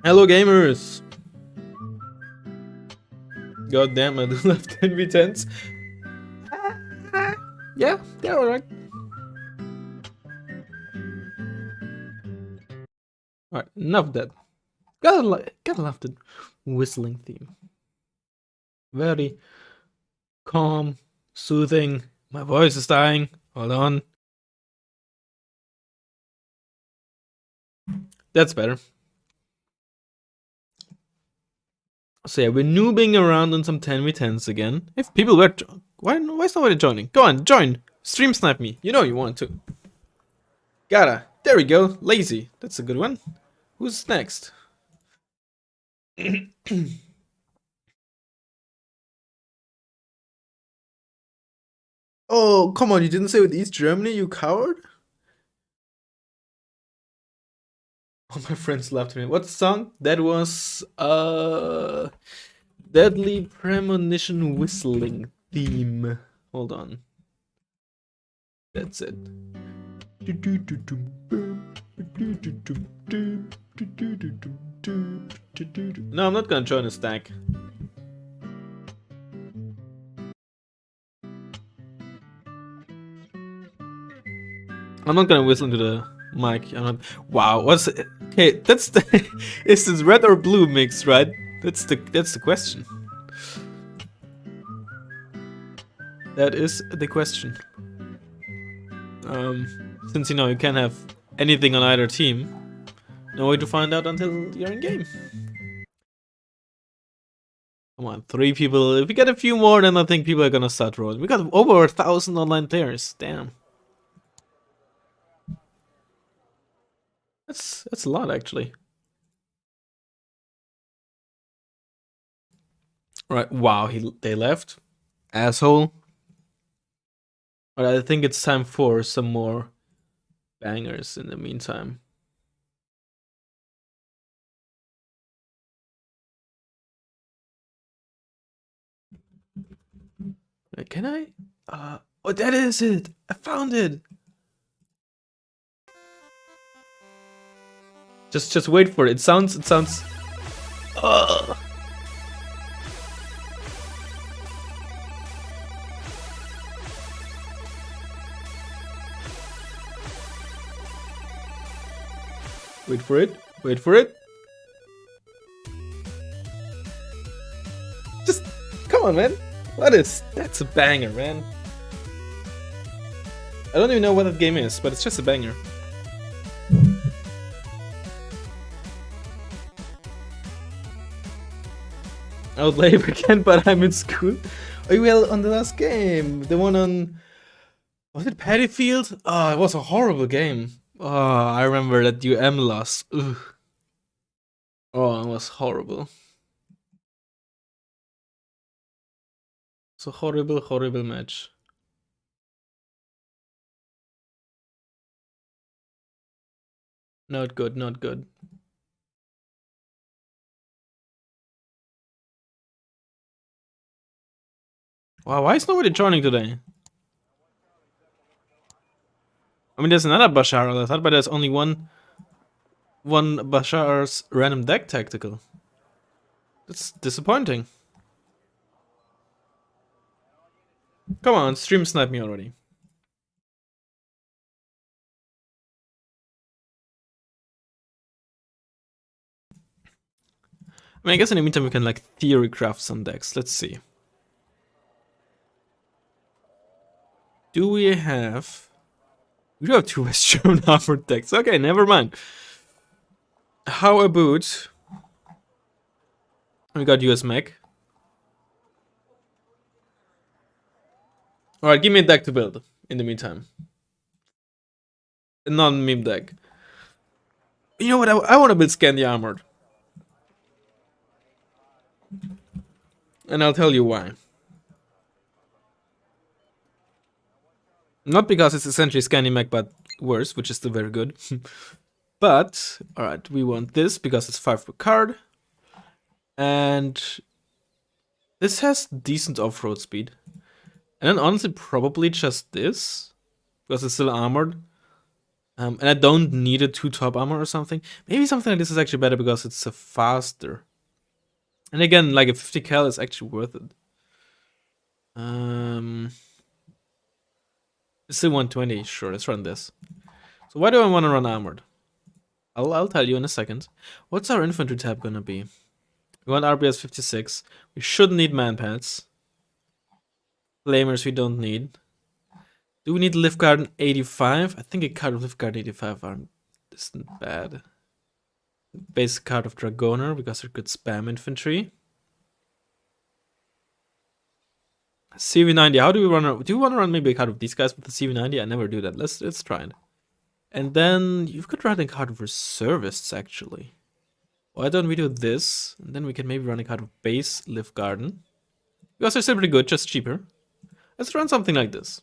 Hello gamers! God damn, I do left 10v10s. Yeah, they're alright. Alright, enough of that. Gotta love the whistling theme. Very calm, soothing. My voice is dying. Hold on. That's better. So yeah, we're noobing around on some 10v10s again. If people were... Why is nobody joining? Go on, join! Stream snipe me. You know you want to. Gotta. There we go. Lazy. That's a good one. Who's next? Oh, come on, you didn't say with East Germany, you coward? All my friends laughed at me. What song? That was Deadly Premonition Whistling Theme. Hold on. That's it. No, I'm not gonna join a stack. I'm not gonna whistle into the Mike, I'm not. Wow, what's it? Okay? That's the. Is this red or blue mix, right? That's the question. That is the question. Since you know you can't have anything on either team, no way to find out until you're in game. Come on, 3 people. If we get a few more, then I think people are gonna start rolling. We got over 1,000 online players. Damn. That's a lot actually. Right. Wow. They left. Asshole. But I think it's time for some more bangers in the meantime. Can I? Oh, that is it. I found it. Just wait for it. It sounds. Ugh. Wait for it. Wait for it. Just come on, man. That's a banger, man. I don't even know what that game is, but it's just a banger. Out late again, but I'm in school. Oh, well, on the last game, the one on, was it Paddyfield? Oh, it was a horrible game. Oh, I remember that UM lost. Ugh. Oh, it was horrible. It's a horrible, horrible match. Not good, not good. Wow, why is nobody joining today? I mean, there's another Bashar on that, but there's only one Bashar's random deck tactical. That's disappointing. Come on, stream snipe me already. I mean, I guess in the meantime we can like theory craft some decks. Let's see. Do we have? We do have 2 West German armored decks. Okay, never mind. How about we got US Mech? Alright, give me a deck to build in the meantime. A non-meme deck. You know what? I want to build Scandi Armored. And I'll tell you why. Not because it's essentially Scandi Mech, but worse, which is still very good. But, alright, we want this because it's 5 per card. And this has decent off-road speed. And then honestly, probably just this. Because it's still armored. And I don't need a 2 top armor or something. Maybe something like this is actually better because it's faster. And again, like a 50 cal is actually worth it. It's still 120. Sure, let's run this. So why do I want to run armored? I'll tell you in a second. What's our infantry tab gonna be? We want RBS 56. We shouldn't need man pads. Flamers we don't need. Do we need Lift Garden 85? I think a card of Lift Garden 85 isn't bad. Basic card of Dragoner because they're good spam infantry. CV90. How do we run? Do you want to run maybe a card of these guys with the CV90? I never do that. Let's try it. And then you could run a card of reservists actually. Why don't we do this? And then we can maybe run a card of base Lift Garden. Because they're still pretty good, just cheaper. Let's run something like this.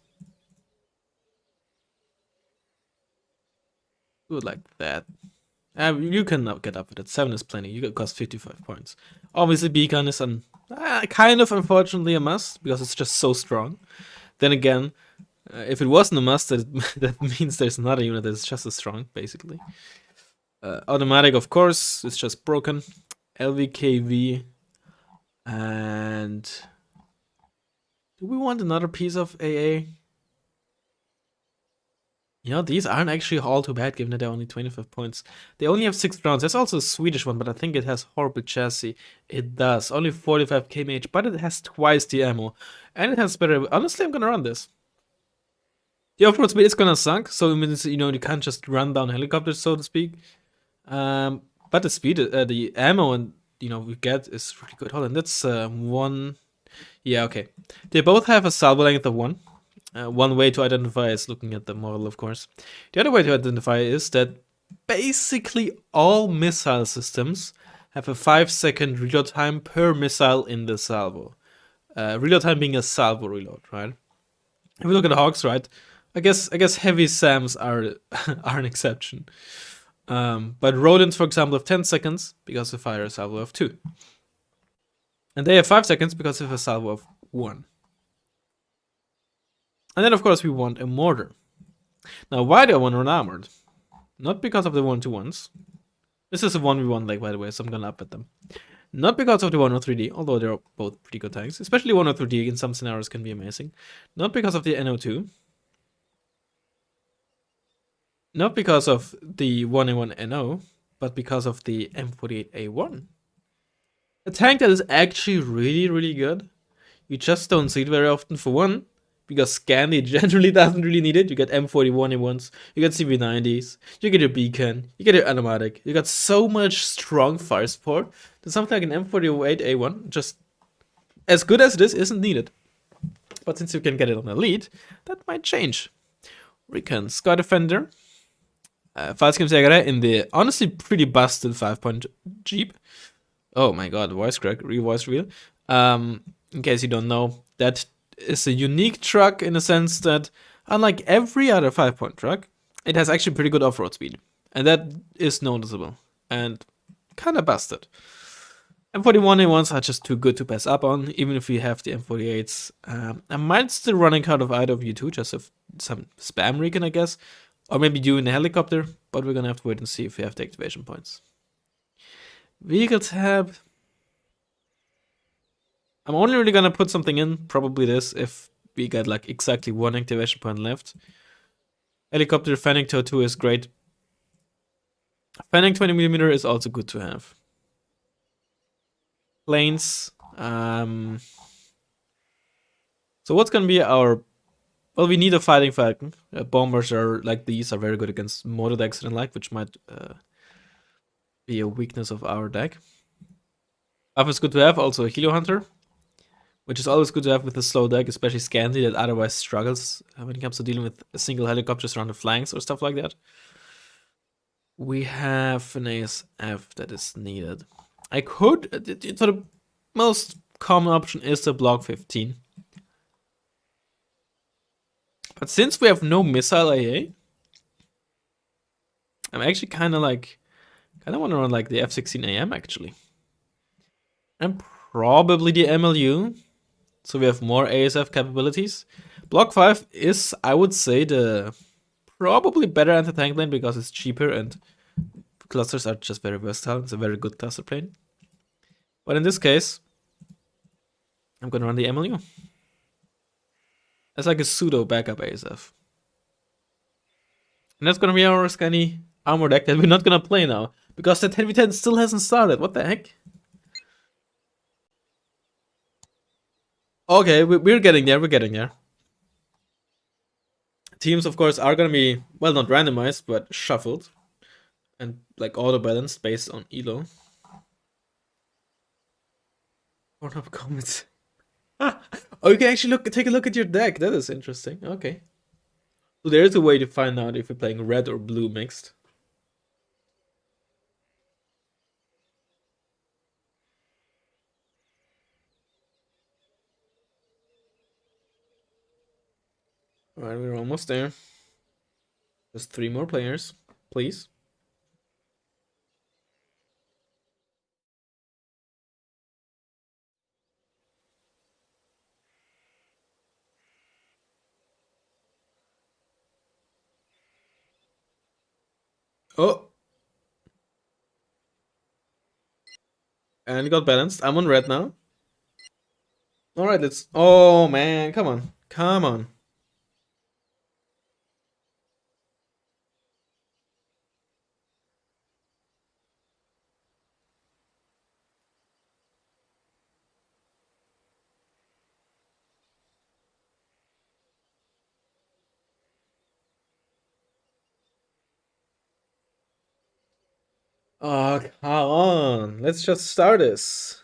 Do it like that. You can now get up with it. 7 is plenty. You could cost 55 points. Obviously, Beacon is kind of unfortunately a must because it's just so strong. Then again, if it wasn't a must, that means there's another unit that's just as strong, basically. Automatic, of course, it's just broken. LVKV. And do we want another piece of AA? You know, these aren't actually all too bad given that they're only 25 points. They only have 6 rounds. There's also a Swedish one, but I think it has horrible chassis. It does. Only 45 kmh, but it has twice the ammo. And it has better. Honestly, I'm gonna run this. The off-road speed is gonna suck, so it means, you know, you can't just run down helicopters, so to speak. But the speed, the ammo, and you know we get is really good. Hold on, that's one. Yeah, okay. They both have a salvo length of 1. One way to identify is looking at the model, of course. The other way to identify is that basically all missile systems have a 5-second reload time per missile in the salvo. Reload time being a salvo reload, right? If we look at the Hawks, right? I guess heavy SAMs are are an exception. But rodents, for example, have 10 seconds because they fire a salvo of 2. And they have 5 seconds because of a salvo of 1. And then, of course, we want a mortar. Now, why do I want unarmored? Not because of the 1-to-1s. This is a 1v1 leg, by the way, so I'm gonna up at them. Not because of the 103D, although they're both pretty good tanks. Especially 103D in some scenarios can be amazing. Not because of the NO2. Not because of the 1A1 NO, but because of the M48A1. A tank that is actually really, really good. You just don't see it very often, for one, because Scandi generally doesn't really need it. You get M41A1s, you get CV90s, you get your beacon, you get your automatic. You got so much strong fire support that something like an M48A1, just as good as it is, isn't needed. But since you can get it on elite, that might change. Recon Sky Defender, Fallschirmjäger in the honestly pretty busted 5-point Jeep. Oh my god, voice crack, voice real. In case you don't know, that is a unique truck in the sense that, unlike every other 5-point truck, it has actually pretty good off-road speed. And that is noticeable. And kinda busted. M41A1s are just too good to pass up on, even if you have the M48s. I might still running out of either of you two, just have some spam recon, I guess. Or maybe you in a helicopter, but we're gonna have to wait and see if we have the activation points. Vehicle tab. I'm only really gonna put something in, probably this, if we get like exactly 1 activation point left. Helicopter fanning tow 2 is great. Fanning 20mm is also good to have. Planes. So what's gonna be our... Well, we need a fighting falcon. Bombers are like these are very good against motor decks and like, which might be a weakness of our deck. Buff is good to have, also a Helo Hunter, which is always good to have with a slow deck, especially Scandi that otherwise struggles when it comes to dealing with single helicopters around the flanks or stuff like that. We have an ASF that is needed. I could... So the most common option is the Block 15. But since we have no missile AA, I'm actually kind of want to run like the F-16AM actually. And probably the MLU, so we have more ASF capabilities. Block 5 is, I would say, the probably better anti-tank plane because it's cheaper and clusters are just very versatile. It's a very good cluster plane. But in this case, I'm gonna run the MLU. It's like a pseudo backup ASF. And that's gonna be our Scandi armor deck that we're not gonna play now. Because the 10v10 still hasn't started. What the heck? Okay, we're getting there, we're getting there. Teams, of course, are gonna be, well, not randomized, but shuffled. And like auto-balanced based on elo. Pornhub comments. Oh, you can actually take a look at your deck. That is interesting. Okay. So there's a way to find out if you're playing red or blue mixed. Alright, we're almost there. Just 3 more players, please. Oh! And it got balanced. I'm on red now. Alright, let's... Oh, man. Come on. Come on. Oh, come on. Let's just start this.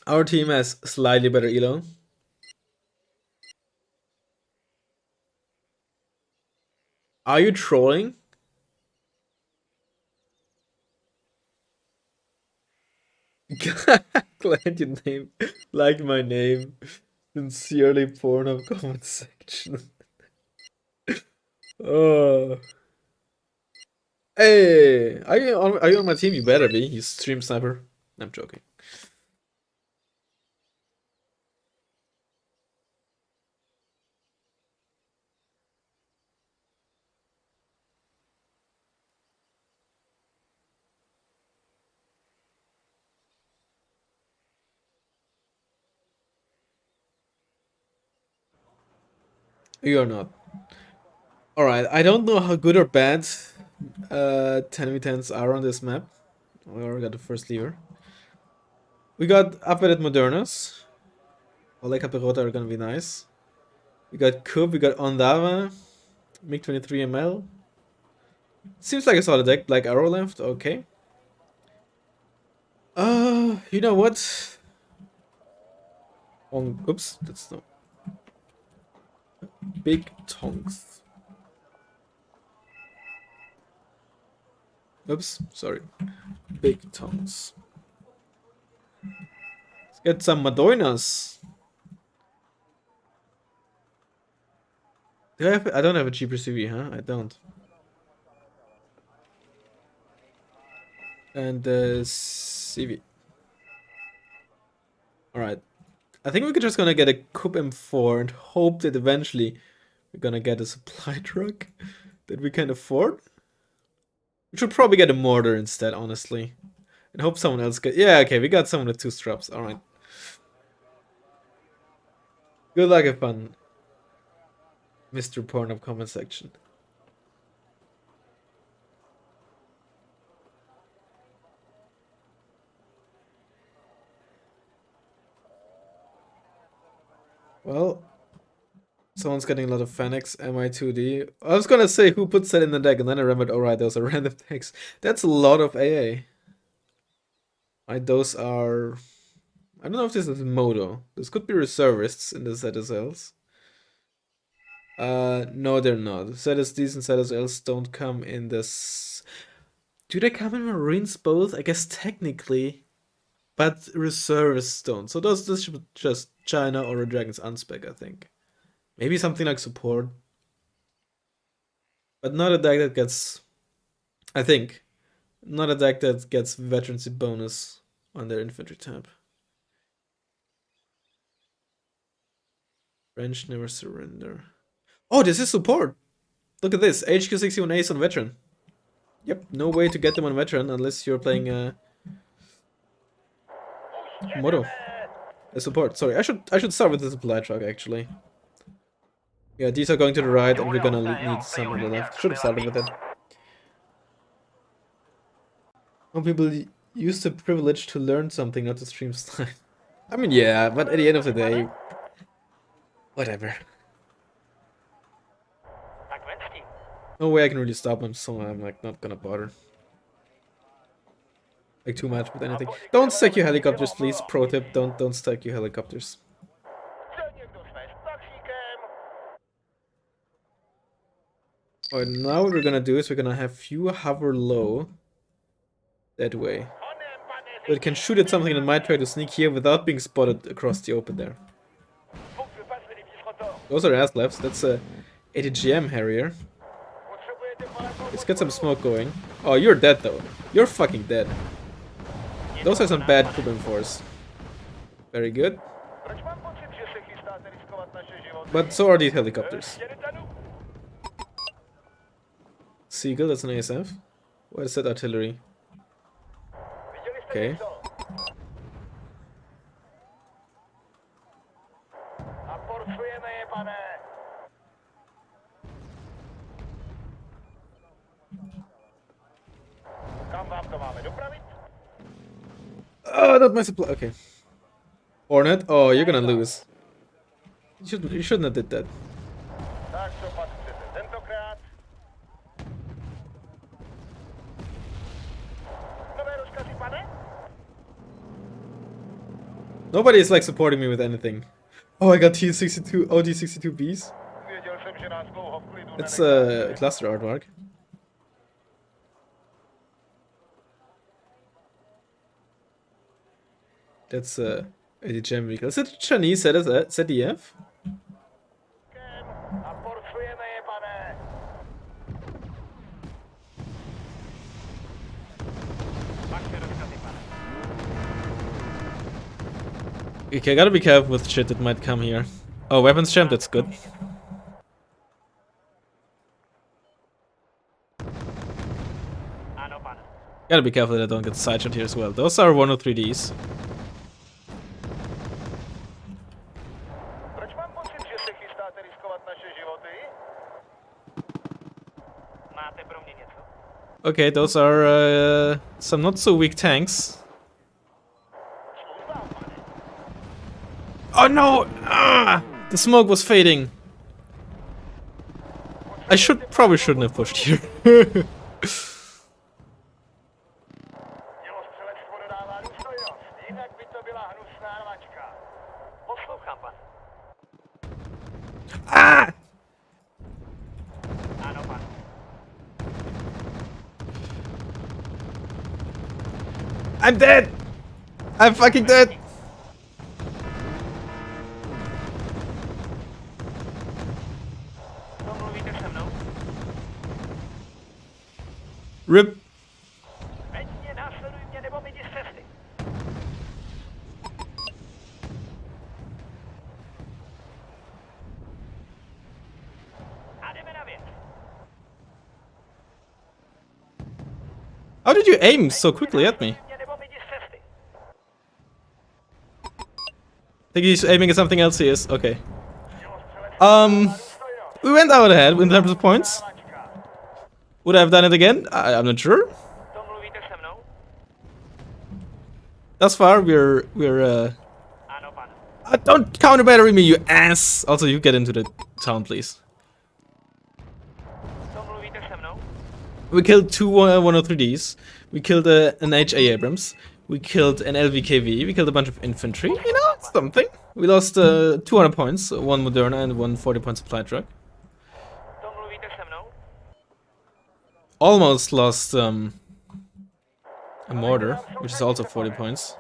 Our team has slightly better elo. Are you trolling? Glad you name liked my name. Sincerely, porno comment section. Oh. Hey, are you on my team? You better be. You stream sniper. I'm joking. You're not. Alright, I don't know how good or bad 10v10s are on this map. We already got the first lever. We got updated Modernas. Ole Caperota are gonna be nice. We got Kub, we got Ondava, MiG-23ML. Seems like a solid deck, like Arrow left, okay. You know what? Oops, that's not. Big tongs. Oops, sorry. Big tongs. Let's get some Madoinas. I don't have a cheaper CV, huh? I don't. And CV. Alright. I think we're just gonna get a Coup M4 and hope that eventually we're gonna get a supply truck that we can afford. We should probably get a mortar instead, honestly. And hope someone else get. Yeah, okay, we got someone with 2 straps. Alright. Good luck and fun, Mr. Pornhub comment section. Well, someone's getting a lot of Fenix, MI2D. I was gonna say who puts that in the deck, and then I remembered, alright, those are random decks. That's a lot of AA. Right, those are. I don't know if this is Modo. This could be reservists in the ZSLs. No, they're not. ZSDs and ZSLs don't come in this. Do they come in Marines both? I guess technically, but reservists don't. So this should be just China or a Dragon's Unspec, I think. Maybe something like support. But not a deck that gets. I think. Not a deck that gets veterancy bonus on their infantry tab. French never surrender. Oh, this is support. Look at this. HQ61 Ace on veteran. Yep, no way to get them on veteran unless you're playing Moto. A support. Sorry, I should start with the supply truck actually. Yeah, these are going to the right and we're gonna need some on the left. Should have started with it. Some people use the privilege to learn something, not to stream slime. I mean, yeah, but at the end of the day, whatever. No way I can really stop him, so I'm like not gonna bother. Like too much with anything. Don't stack your helicopters, please. Pro tip: don't stack your helicopters. Alright, now what we're gonna do is we're gonna have you hover low that way. So it can shoot at something that might try to sneak here without being spotted across the open there. Those are ass lefts. That's a ATGM Harrier. Let's get some smoke going. Oh, you're dead though. You're fucking dead. Those are some bad Kuban force. Very good. But so are these helicopters. Seagull, that's an ASF. What is that artillery? Okay. Oh, not my supply. Okay. Hornet. Oh, you're gonna lose. You shouldn't have did that. Nobody is like supporting me with anything. Oh, I got T62 OD62Bs. It's a cluster artwork. That's a gem vehicle. Is it Chinese ZDF? Okay, I gotta be careful with shit that might come here. Oh, weapons champ, that's good. Gotta be careful that I don't get sideshot here as well. Those are 103Ds. Okay, those are some not so weak tanks. Oh no! Ah! The smoke was fading. I probably shouldn't have pushed here. Ah! I'm dead! I'm fucking dead! RIP. How did you aim so quickly at me? I think he's aiming at something else. He is. Okay. We went out ahead in terms of points. Would I have done it again? I'm not sure. Thus far, we're don't counter battery me, you ass! Also, you get into the town, please. We killed two 103Ds. We killed an HA Abrams. We killed an LVKV. We killed a bunch of infantry. You know, it's something. We lost 200 points, one Moderna and one 40-point supply truck. Almost lost a mortar, which is also 40 points.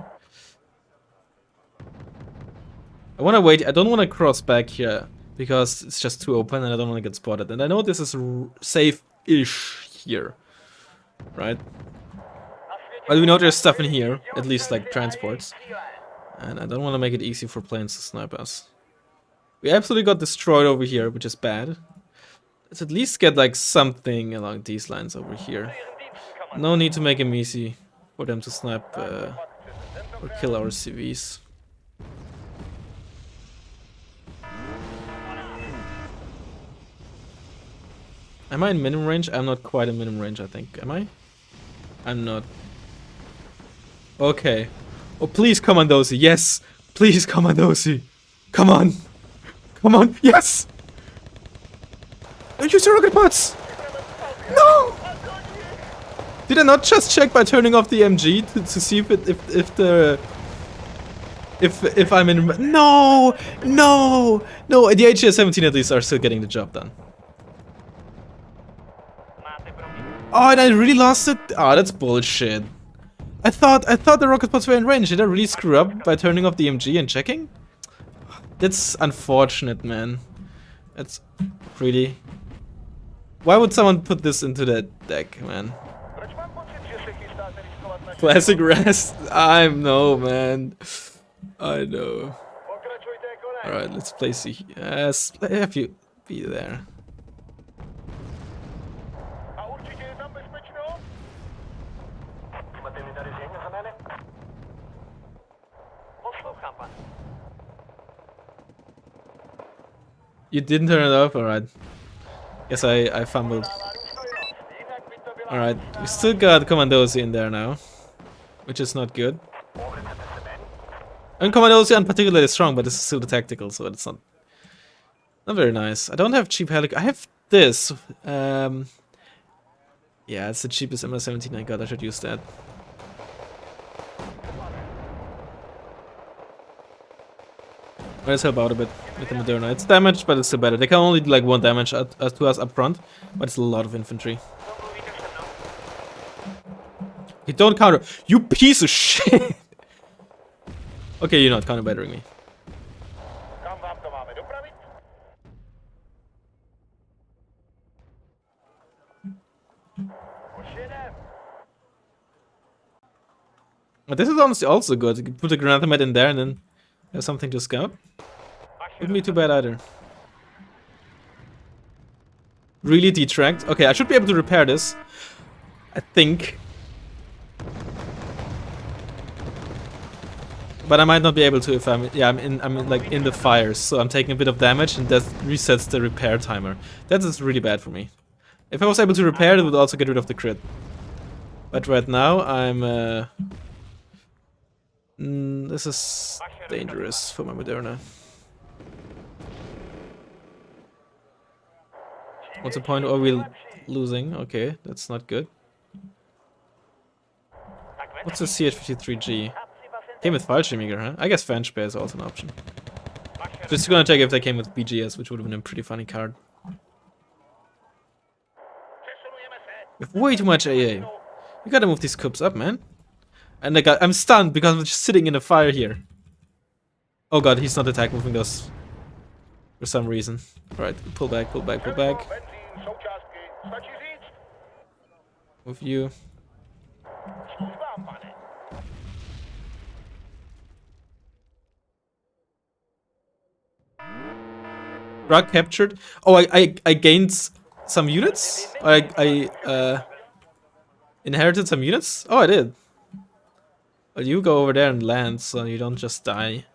I want to wait. I don't want to cross back here because it's just too open and I don't want to get spotted. And I know this is safe-ish here, right? But we know there's stuff in here, at least like transports. And I don't want to make it easy for planes to snipe us. We absolutely got destroyed over here, which is bad. Let's at least get like something along these lines over here. No need to make them easy for them to snipe or kill our CVs. Am I in minimum range? I'm not quite in minimum range, I think. Am I? I'm not. Okay. Oh, please, Commandosi. Yes! Please, Commandosi. Come on. Come on. Yes! Don't use the rocket pods! No! Did I not just check by turning off the MG to see if I'm in... No! No! No, the HS-17 at least are still getting the job done. Oh, and I really lost it? Oh, that's bullshit. I thought the rocket pods were in range. Did I really screw up by turning off the MG and checking? That's unfortunate, man. That's really... Why would someone put this into that deck, man? Classic rest? I know, man. I know. Alright, let's play C. Yes, have you be there. You didn't turn it off? Alright. Guess I fumbled. Alright, we still got Commandosi in there now. Which is not good. And Commandosi aren't particularly strong, but this is still the tactical, so it's not very nice. I don't have cheap helic. I have this. Yeah, it's the cheapest MS-17 I got. I should use that. Let's help out a bit with the Moderna. It's damaged, but it's still better. They can only do like 1 damage to us up front, but it's a lot of infantry. You don't counter. You piece of shit! Okay, you're not counter battering me. But this is honestly also good. You can put a granatomet in there and then have something to scout. Wouldn't be too bad either. Really detract. Okay, I should be able to repair this. I think. But I might not be able to if I'm like in the fires, so I'm taking a bit of damage and that resets the repair timer. That is really bad for me. If I was able to repair it would also get rid of the crit. But right now I'm this is dangerous for my Moderna. What's the point? Are we losing? Okay, that's not good. What's the CH-53G? Came with Fallschirmjäger, huh? I guess Fanspeer is also an option. Just gonna check if they came with BGS, which would have been a pretty funny card. We have way too much AA. You gotta move these cubes up, man. And I'm stunned because I'm just sitting in a fire here. Oh god, he's not attack moving us. For some reason. Alright, pull back, pull back, pull back. Move you. Drug captured. Oh, I gained some units? I inherited some units? Oh, I did. Well, you go over there and land so you don't just die.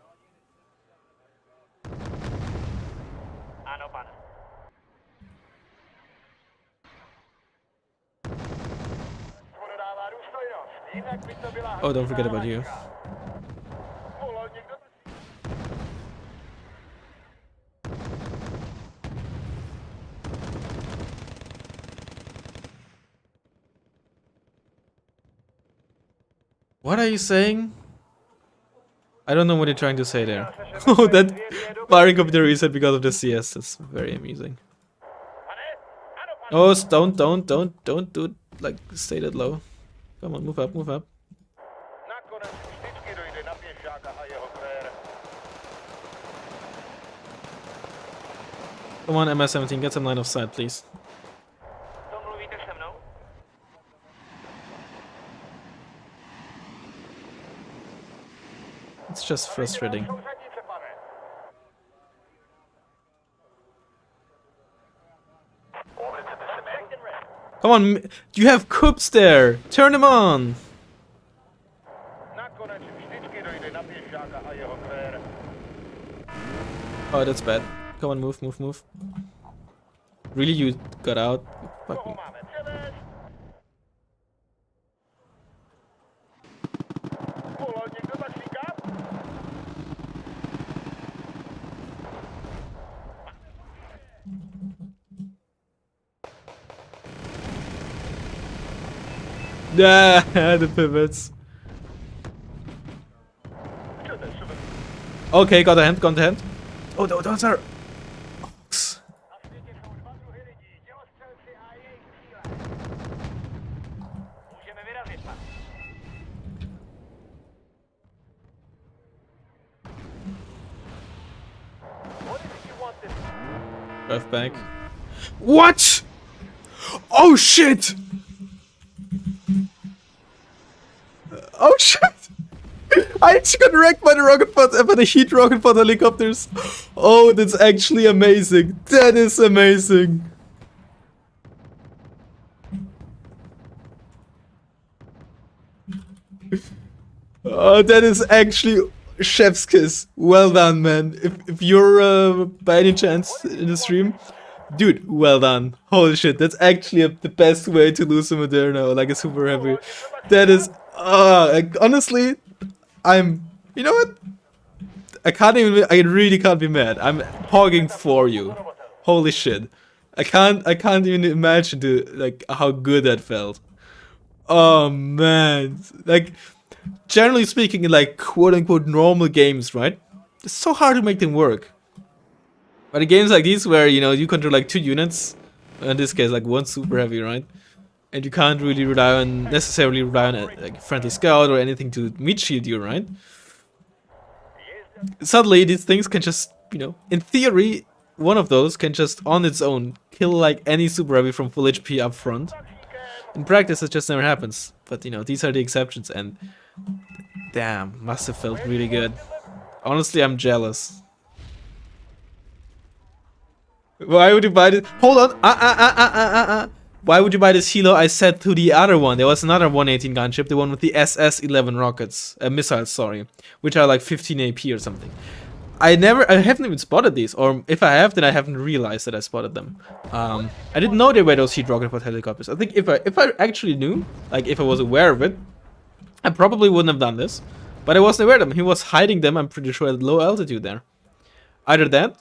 Oh, don't forget about you. What are you saying? I don't know what you're trying to say there. Oh, that firing computer reset because of the CS. That's very amusing. Oh, don't do it. Like, stay that low. Come on, move up, move up. Come on, MS-17, get some line of sight, please. It's just frustrating. Come on, you have cubes there! Turn them on! Oh, that's bad. Come on, move, move, move. Really, you got out? Fuck me. Yeah, the pivots. Okay, got a hand, got a hand. Oh, those are ox. Drive back. What? Oh shit! Oh shit! I actually got wrecked by the rocket pod, by the heat rocket pod helicopters. Oh, that's actually amazing. That is amazing. Oh, that is actually chef's kiss. Well done, man. If you're by any chance in the stream, dude, well done. Holy shit, that's actually the best way to lose a Moderna or like a super heavy. That is, honestly, you know what? I really can't be mad. I'm hogging for you. Holy shit. I can't even imagine like how good that felt. Oh man. Like, generally speaking, in like quote unquote normal games, right? It's so hard to make them work. But in games like these where, you know, you control like 2 units, in this case like 1 super heavy, right? And you can't really necessarily rely on a like, friendly scout or anything to meat shield you, right? Suddenly these things can just, you know, in theory, one of those can just on its own kill like any super heavy from full HP up front. In practice it just never happens. But you know, these are the exceptions and damn, must have felt really good. Honestly, I'm jealous. Why would you buy this? Hold on. Why would you buy this helo? I said to the other one. There was another 118 gunship, the one with the SS-11 rockets, missiles, sorry, which are like 15 AP or something. I haven't even spotted these, or if I have, then I haven't realized that I spotted them. I didn't know they were those heat rocket pod helicopters. I think if I actually knew, like if I was aware of it, I probably wouldn't have done this. But I wasn't aware of them. He was hiding them, I'm pretty sure, at low altitude there. Either that,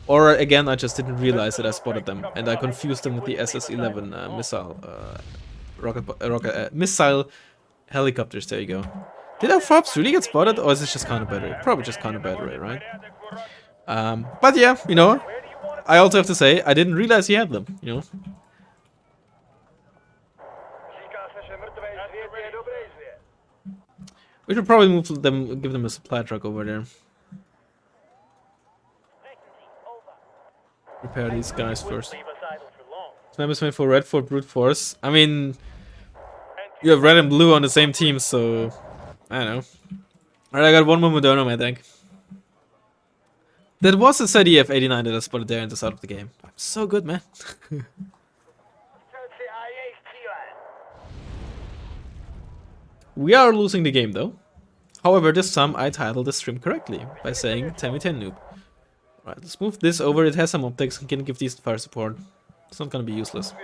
or again, I just didn't realize that I spotted them, and I confused them with the SS-11 missile helicopters. There you go. Did our FOBs really get spotted, or is it just counter battery? Probably just counter battery, right? But yeah, you know, I also have to say I didn't realize he had them. You know. We should probably move them, give them a supply truck over there. Repair these guys first. This map is made for red for brute force. I mean, you have red and blue on the same team, so I don't know. Alright, I got one more Modernum, I think. That was a ZDF 89 that I spotted there in the start of the game. I'm so good, man. We are losing the game though. However, this time I titled the stream correctly by saying 10v10 noob. Right, let's move this over. It has some optics and can give decent fire support. It's not gonna be useless.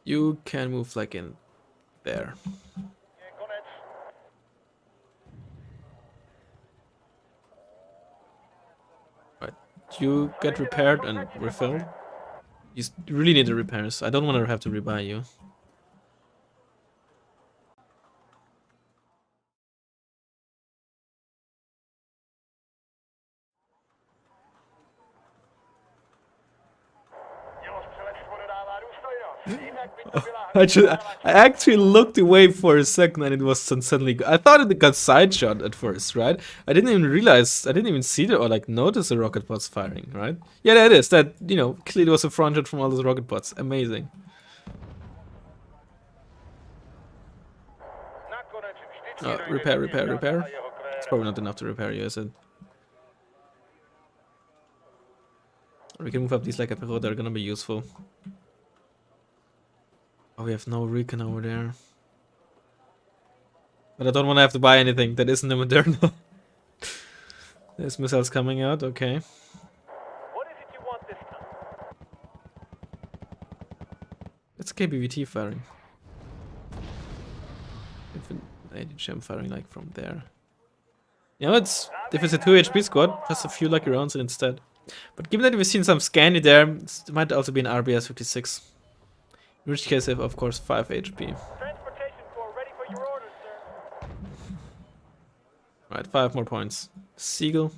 You can move like in there. Right, you get repaired and refilled. You really need the repairs. I don't want to have to rebuy you. I actually looked away for a second and it was suddenly. I thought it got side shot at first, right? I didn't even realize. I didn't even see it or like notice the rocket pods firing, right? Yeah, that is. That, you know, clearly was a front shot from all those rocket pods. Amazing. Oh, repair. It's probably not enough to repair you, is it? We can move up these like a Perot, they're gonna be useful. Oh, we have no recon over there. But I don't want to have to buy anything that isn't a Moderna. There's missiles coming out, okay. What is it you want this time? It's KBVT firing. ADGM firing like from there. You know, if it's a 2 HP squad, just a few lucky rounds instead. But given that we've seen some Scandi there, it might also be an RBS 56. In which case, I have, of course, 5 HP. Transportation corps ready for your orders, sir. Right, 5 more points. Seagull.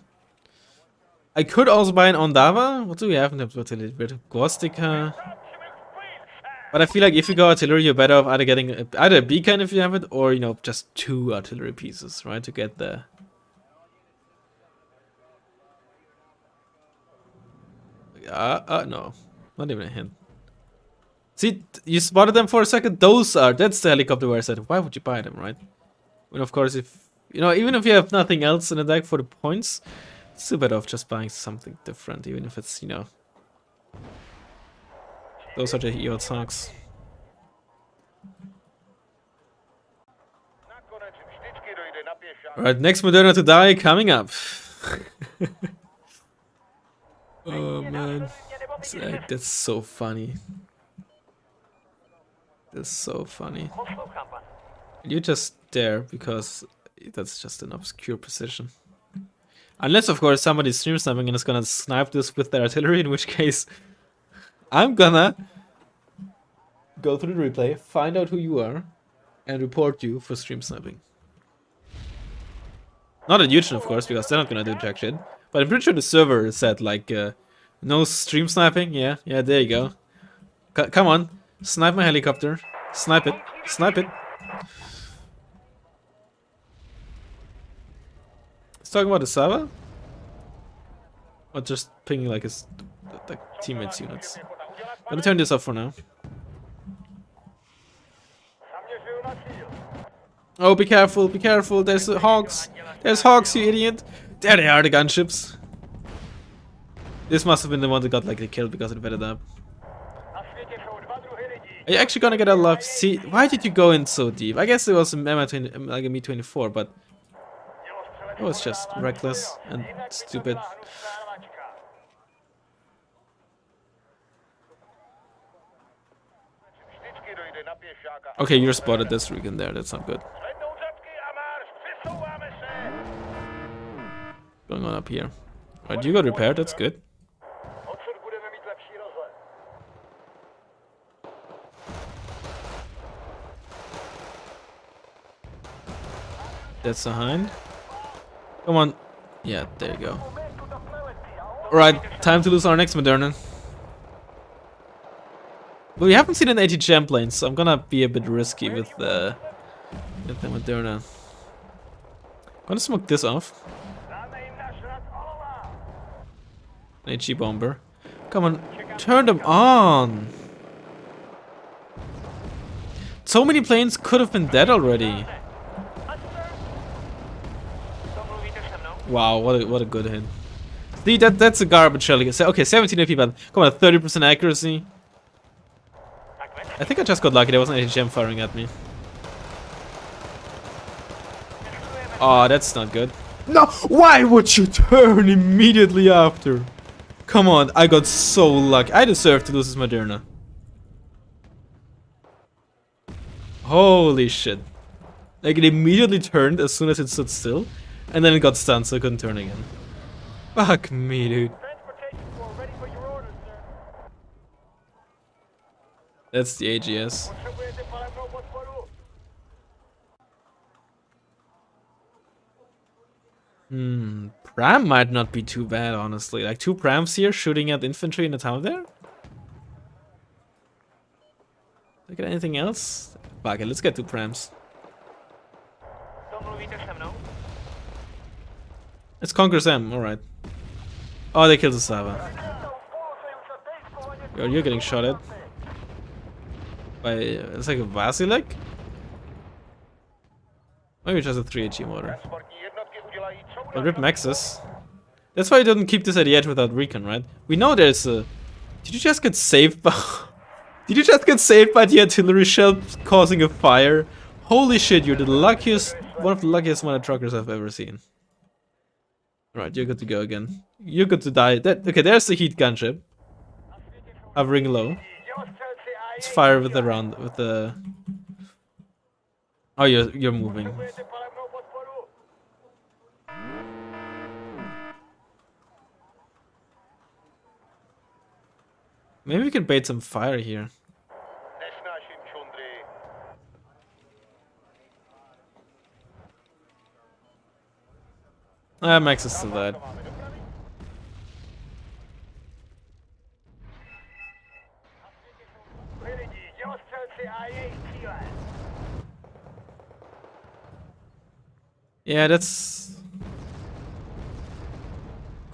I could also buy an Ondava. What do we have in terms of artillery? We have Gorstica. But I feel like if you go artillery, you're better off either getting either a beacon if you have it, or, you know, just 2 artillery pieces, right, to get there. No. Not even a hint. See, you spotted them for a second? That's the helicopter where I said, why would you buy them, right? When of course, if, you know, even if you have nothing else in the deck for the points, it's still better off just buying something different, even if it's, you know, those are the EOD sucks. Alright, next Moderna to die coming up. Oh man, that's so funny. That's so funny. You just there because that's just an obscure position. Unless, of course, somebody's stream sniping and is gonna snipe this with their artillery, in which case I'm gonna go through the replay, find out who you are, and report you for stream sniping. Not at YouTube, of course, because they're not gonna do jack shit. But I'm pretty sure the server said like no stream sniping. Yeah, yeah, there you go. Come on, snipe my helicopter. Snipe it. Snipe it. It's talking about the server? Or just pinging like his like teammates units. Gonna turn this off for now. Oh, be careful, be careful. There's hogs. There's hogs, you idiot. There they are, the gunships. This must have been the one that got like the kill because it vetted up. Are you actually gonna get a love? See, why did you go in so deep? I guess it was a MI20, like a Mi-24, but it was just reckless and stupid. Okay, you're spotted this recon there. That's not good. Going on up here. Alright, you got repaired. That's good. That's a hind. Come on. Yeah, there you go. Alright, time to lose our next Moderna. But we haven't seen an ATGM plane, so I'm gonna be a bit risky with the Moderna. I'm gonna smoke this off. An HE bomber. Come on, turn them on! So many planes could have been dead already. Wow, what a good hit. See, that's a garbage shell. Okay, 17 AP, but come on, 30% accuracy. I think I just got lucky. There wasn't any gem firing at me. Oh, that's not good. No, why would you turn immediately after? Come on, I got so lucky. I deserve to lose this Moderna. Holy shit. Like, it immediately turned as soon as it stood still. And then it got stunned, so I couldn't turn again. Fuck me, dude. That's the AGS. Pram might not be too bad, honestly. Like 2 Prams here shooting at infantry in the town there? Look at anything else? Fuck it, let's get 2 Prams. Let's conquer Sam, alright. Oh, they killed the Sava. Yo, you're getting shot at. By, it's like a Vasilek? Maybe just a 3 HE motor. But rip Maxis. That's why you didn't keep this at the edge without recon, right? We know there's a... Did you just get saved by... Did you just get saved by the artillery shell causing a fire? Holy shit, you're the luckiest... One of the luckiest mother truckers I've ever seen. Right, you're good to go again. You're good to die. Okay, there's the heat gunship. Hovering low. Let's fire with the round, with the... Oh, you're moving. Maybe we can bait some fire here. Max is still dead. Yeah, that's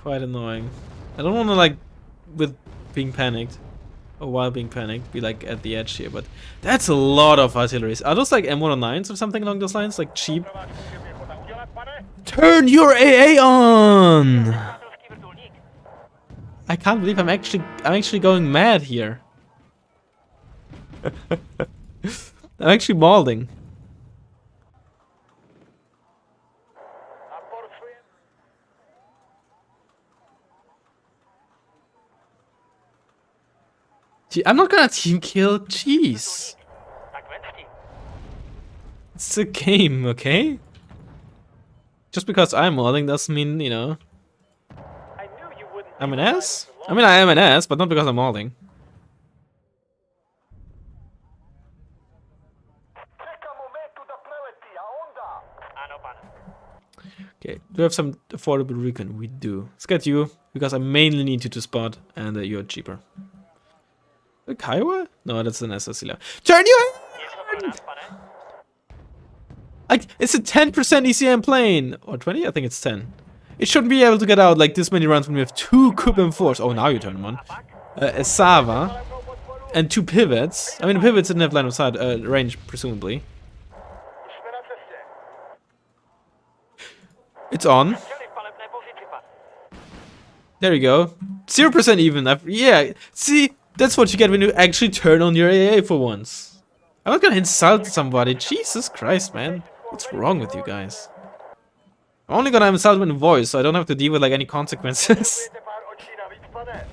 quite annoying. I don't want to, like, with being panicked, or while being panicked, be like at the edge here, but that's a lot of artilleries. Are those like M109s or something along those lines? Like cheap? Turn your AA on! I can't believe I'm actually going mad here. I'm actually balding. I'm not gonna team kill. Jeez. It's a game, okay? Just because I'm modding doesn't mean, you know, I'm an ass? I mean, I am an ass, but not because I'm modding. Okay, do we have some affordable recon? We do. Let's get you, because I mainly need you to spot, and you're cheaper. The Kiowa? No, that's an SSC. Turn you in! It's a 10% ECM plane! Or 20? I think it's 10. It shouldn't be able to get out like this many rounds when we have 2 Coup and Force. Oh, now you turn them on. A Sava, and 2 pivots. I mean, pivots didn't have line of sight, range, presumably. It's on. There you go. 0% even. Yeah, see, that's what you get when you actually turn on your AA for once. I'm not gonna insult somebody. Jesus Christ, man. What's wrong with you guys? I'm only gonna insult them in voice, so I don't have to deal with like any consequences.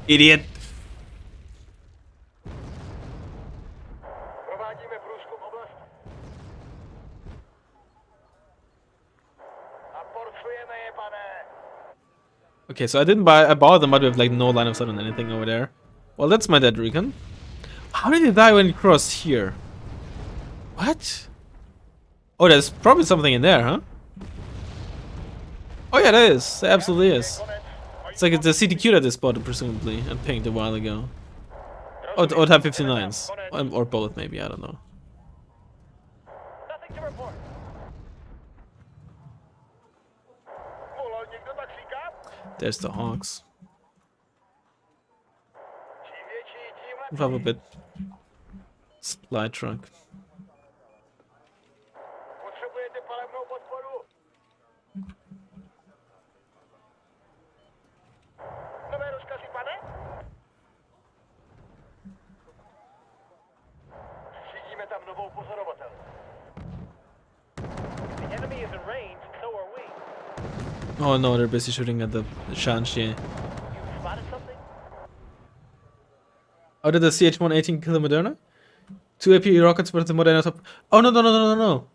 Idiot. Okay, so I bought them, but we have like no line of sight on anything over there. Well, that's my dead recon. How did he die when he crossed here? What? Oh, there's probably something in there, huh? Oh yeah, there is. There absolutely is. It's like it's the CTQ that they spotted, presumably, and pinged a while ago. Oh, or Type 59s. Or both, maybe, I don't know. Nothing to report. There's the Hawks. Move up a bit. Supply truck. The enemy is in range, so are we. Oh no, they're busy shooting at the Shanxi. You spotted something? Oh, did the CH-118 kill the Moderna? 2 AP rockets, but the Moderna top. Oh no, no, no, no, no,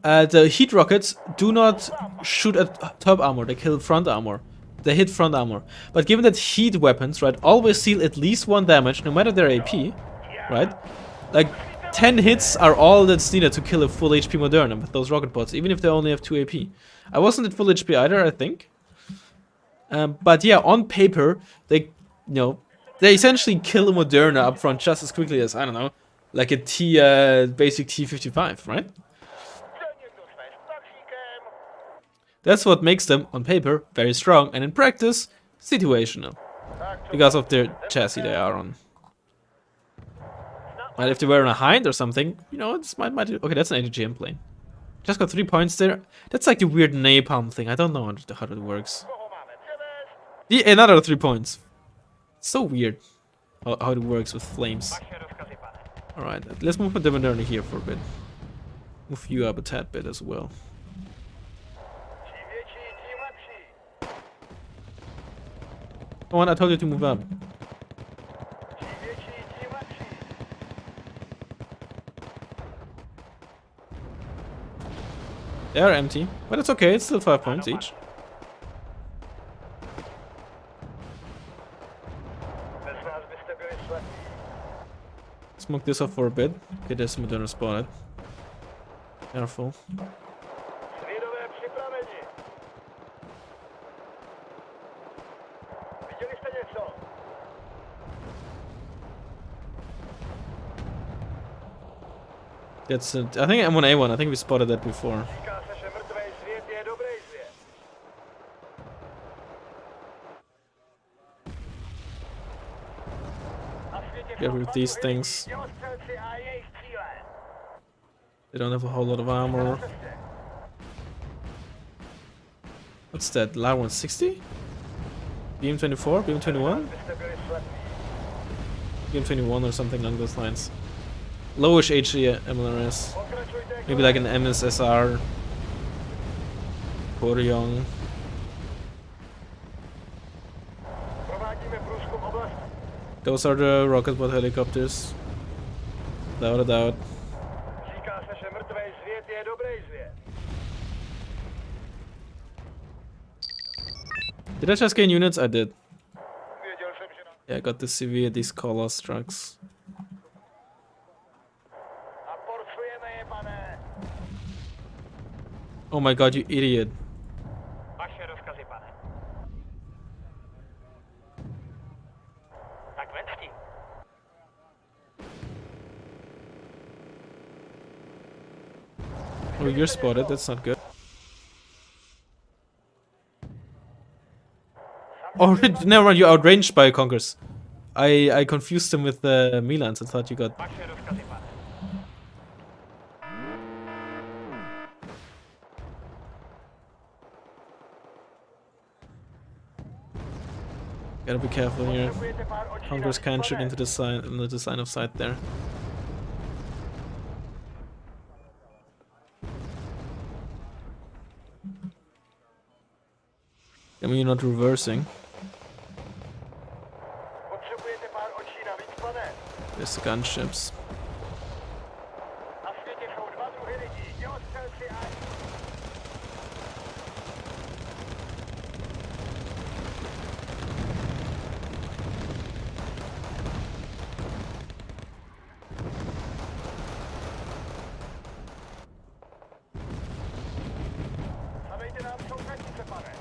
no. The heat rockets do not shoot at top armor, they kill front armor. They hit front armor. But given that heat weapons, right, always deal at least 1 damage, no matter their AP, right? Like, 10 hits are all that's needed to kill a full HP Moderna with those rocket pods, even if they only have 2 AP. I wasn't at full HP either, I think. But yeah, on paper, they, they essentially kill a Moderna up front just as quickly as, I don't know, like a basic T55, right? That's what makes them, on paper, very strong, and in practice, situational. Because of their chassis they are on. But if they were on a Hind or something, it's might okay, that's an ATGM plane. Just got 3 points there. That's like the weird napalm thing. I don't know how it works. Yeah, another 3 points. So weird how it works with flames. Alright, let's move the Moderna here for a bit. Move you up a tad bit as well. Come on, I told you to move up. They are empty, but it's okay, it's still 5 points each. Smoke this off for a bit. Okay, there's Moderna spotted. Careful. That's it. I think M1A1, I think we spotted that before. Get rid of these things. They don't have a whole lot of armor. What's that? LAR 160? BM24? BM21? BM21 or something along those lines. Lowish HE MLRS. Maybe like an MSSR. Koryong. Those are the rocket bot helicopters. Without a doubt. Did I just gain units? I did. Yeah, I got the severe, these Colossus trucks. Oh my god, you idiot. Oh, you're spotted. That's not good. Oh, never mind. You're outranged by Conkers. I confused him with the Milans. I thought you got. Vaše rozkazy, pane. Gotta be careful here. Potřebujete pár očí Conkers navíc, can shoot pane. into the sign of sight there. I mean, you're not reversing. Potřebujete pár očí navíc, pane. There's the gunships. Na světě jsou dva druhy lidí. Dělostřelci a... Zadejte nám souřadnice, pane.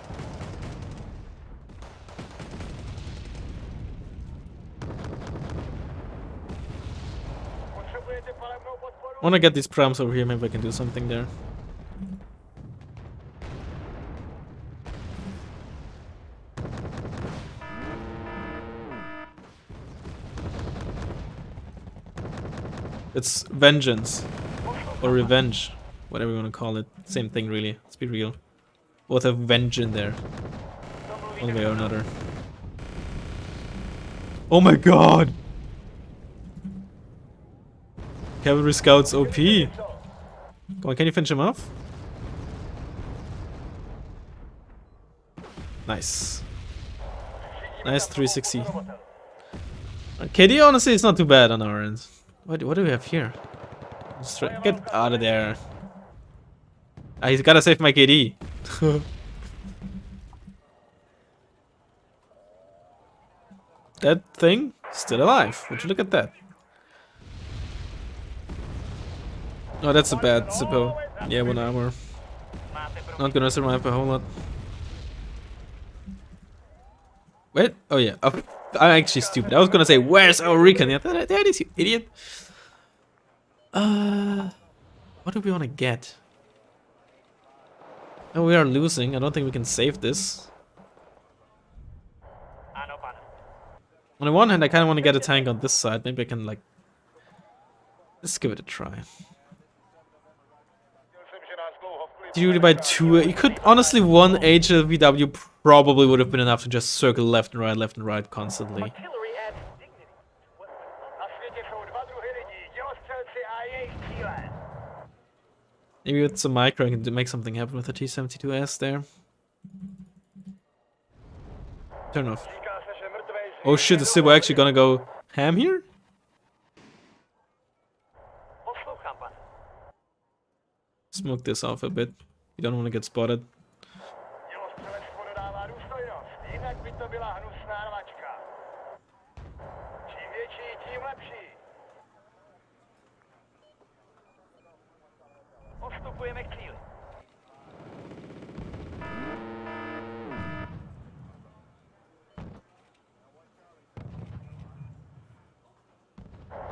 Potřebujete palebnou podporu? I wanna get these prams over here. Maybe I can do something there. It's vengeance or revenge, whatever you want to call it. Same thing, really. Let's be real. Both have venge in there, one way or another. Oh my god! Cavalry Scouts OP. Come on, can you finish him off? Nice. Nice 360. KD honestly is not too bad on our end. What do we have here? Get out of there. Ah, he's gotta save my KD. That thing still alive. Would you look at that? Oh, that's a bad Zippo. Yeah, 1 armor. Not gonna survive a whole lot. Wait, oh yeah. Oh, I'm actually stupid. I was gonna say, where's our recon? Yeah, there it is, you idiot. What do we want to get? Oh, we are losing. I don't think we can save this. Ano, pane. On the one hand, I kind of want to get a tank on this side. Maybe I can, like... Let's give it a try. Chtěl jsem, že nás dlouho v klidu Did you really buy two? You could... Honestly, one HLVW probably would have been enough to just circle left and right constantly. Artillery adds dignity. Na světě jsou dva druhy lidí. Dělostřelci a jejich cíle. Maybe with some micro I can make something happen with the T-72S there. Turn off. Říká se, že mrtvej Oh shit, is Sibo actually gonna go ham here? Poslouchám, pane. Smoke this off a bit. You don't want to get spotted. Dělostřelectvo dodává důstojnost. Jinak by to byla hnusná rvačka. Čím větší, tím lepší. Postupujeme k cíli.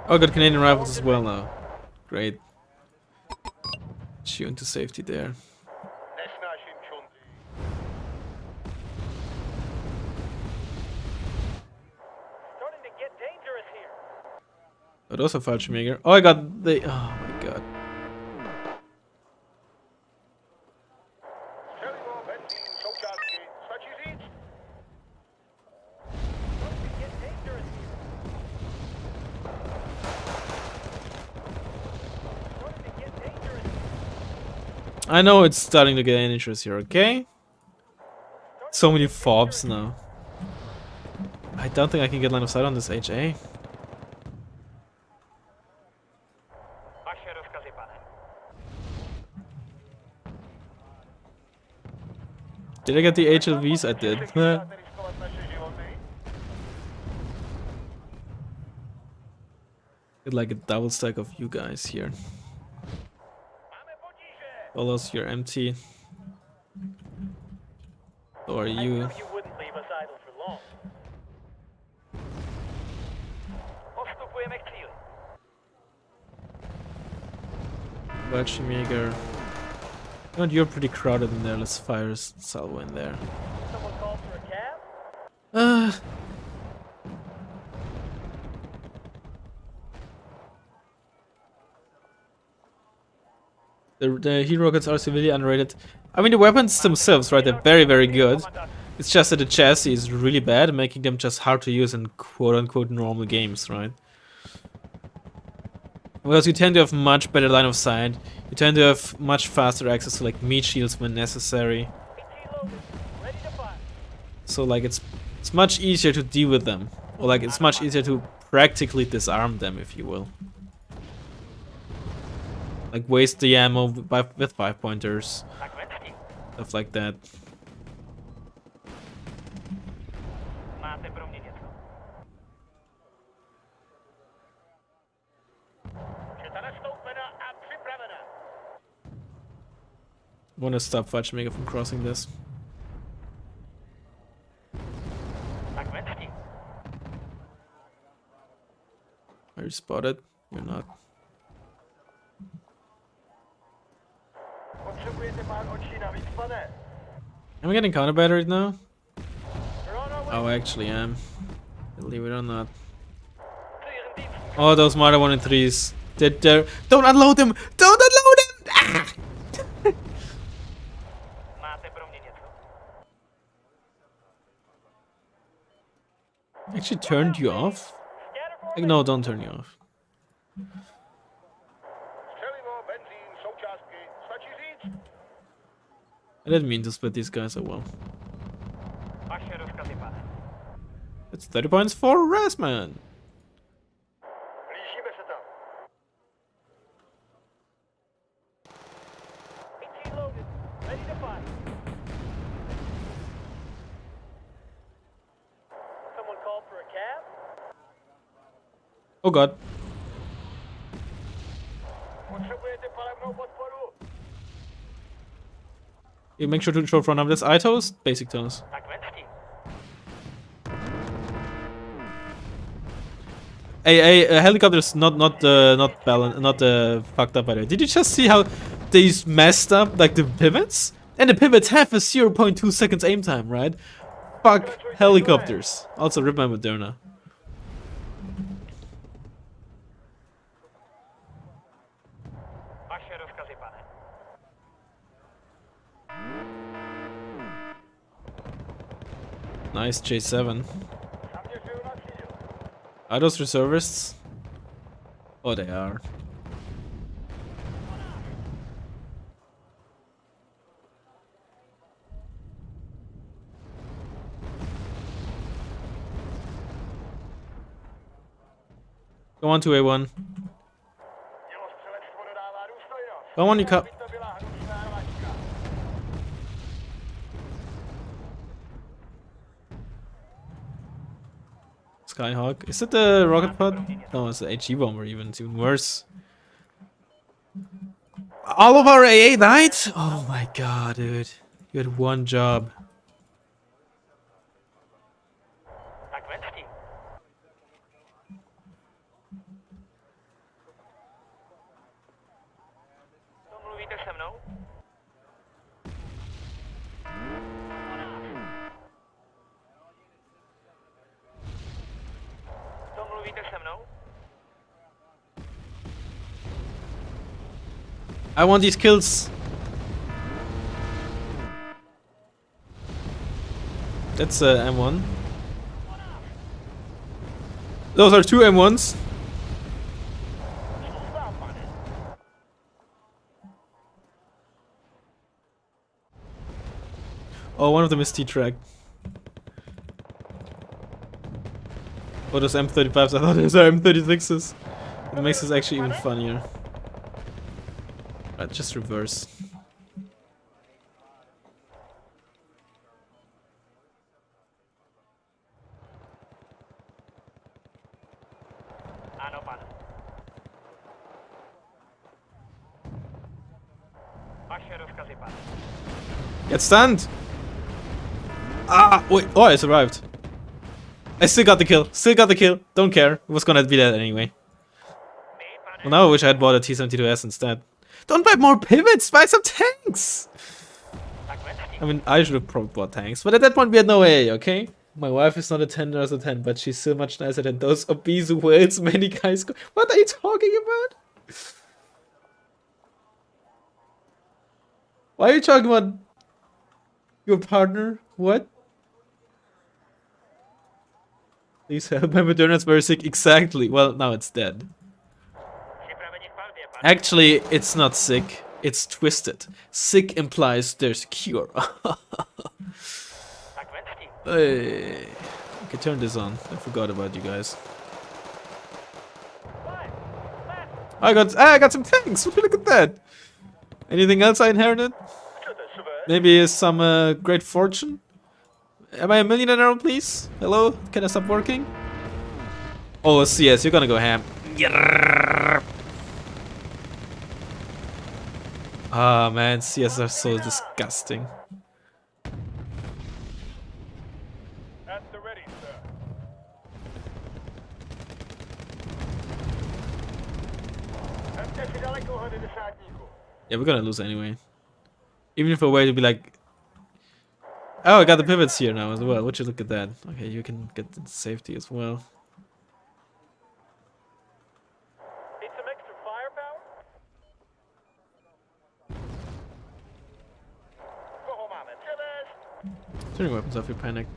Oh, got Canadian rifles as well now. Great. Shooting to safety there. Nesnáším čunty. Starting to get dangerous here. Oh, those are Fallschirmjäger. Oh, I got the... Oh my god. Střelivo, benzín, součástky. Stačí říct? Starting to get dangerous here. Starting to get dangerous here. I know it's starting to get interest here, okay? So many fobs now. I don't think I can get line of sight on this HA. Vaše rozkazy, pane. Did I get the HLVs? I did. Chcete riskovat naše životy? Get like a double stack of you guys here. Máme potíže. Follows, you're empty. So are I you. knew you wouldn't leave us idle for long. Postupujeme k cíli. Fallschirmjäger. God, you're pretty crowded in there. Let's fire a salvo in there. Someone called for a cab? Uh, the heat rockets are severely underrated. I mean, the weapons themselves, right? They're very, very good. It's just that the chassis is really bad, making them just hard to use in quote-unquote normal games, right? Because you tend to have much better line of sight. You tend to have much faster access to like meat shields when necessary. Ready to fire. So like it's much easier to deal with them, or like it's much easier to practically disarm them, if you will. Like waste the ammo with 5-pointers, stuff like that. Máte pro mě něco? Četa nastoupena a připravena. I want to stop Fudgemega from crossing this. Tak veď. Are you spotted? You're not. Potřebujete pár očí navíc, pane? Am I getting counter battered now? Run away. Oh, I actually am. Believe it or not. Clear and deep. Oh, those Marder 1 and 3s. They're don't unload them! Don't unload them! Ah! Máte pro mě něco? Actually turned you off? Like, no, don't turn you off. Střelivo, benzín, součástky. Stačí říct? I didn't mean to split these guys so well. Vaše rozkazy, pane. It's 30 points for Razzmann. Blížíme se tam. AT loaded. Ready to fire. Someone called for a cab? Oh god. Potřebujete palebnou podporu? You make sure to show front of this eye toes, basic toes. Tak veď. Hey, helicopters not fucked up by the way. Did you just see how they messed up like the pivots? And the pivots have a 0.2 seconds aim time, right? Fuck helicopters. Also rip my Moderna. Vaše rozkazy, pane. Nice J7. Zaměřuju na cíl. Are those reservists? Oh, they are. Go on to A1. Dělostřelectvo dodává důstojnost. Go on, you cut. By to byla hnusná rvačka. Skyhawk. Is it the rocket pod? No, it's the HE bomber even. It's even worse. All of our AA died? Oh my god, dude. You had one job. Tak veď. Domluvíte se mnou? Domluvíte se mnou? I want these kills. That's M1. Those are two M1s. Oh, one of them is T-tracked. Oh, those M35s. I thought those are M36s. It makes this actually even funnier. Just reverse. Ano, pane. Vaše rozkazy, pane. Get stunned! Ah, wait. Oh, I survived. I still got the kill. Still got the kill. Don't care. It was gonna be that anyway. Well, now I wish I had bought a T-72S instead. Don't buy more pivots, buy some tanks! I mean, I should have probably bought tanks, but at that point we had no AA, okay? My wife is not a 10 as a 10, but she's still much nicer than those obese worlds many guys go. What are you talking about? Why are you talking about your partner? What? Please help, my Moderna's very sick. Exactly. Well, now it's dead. Actually, it's not sick. It's twisted. Sick implies there's a cure. Hey. Okay, turn this on. I forgot about you guys. I got some tanks. Look at that. Anything else I inherited? Maybe some great fortune? Am I a millionaire now, please? Hello? Can I stop working? Oh, CS, you're gonna go ham. Ah, man, CS are so disgusting. At the ready, sir. Yeah, we're gonna lose anyway. Even if a way to be like... Oh, I got the pivots here now as well. Would you look at that? Okay, you can get the safety as well. Need some extra firepower? Turning weapons off, you panic.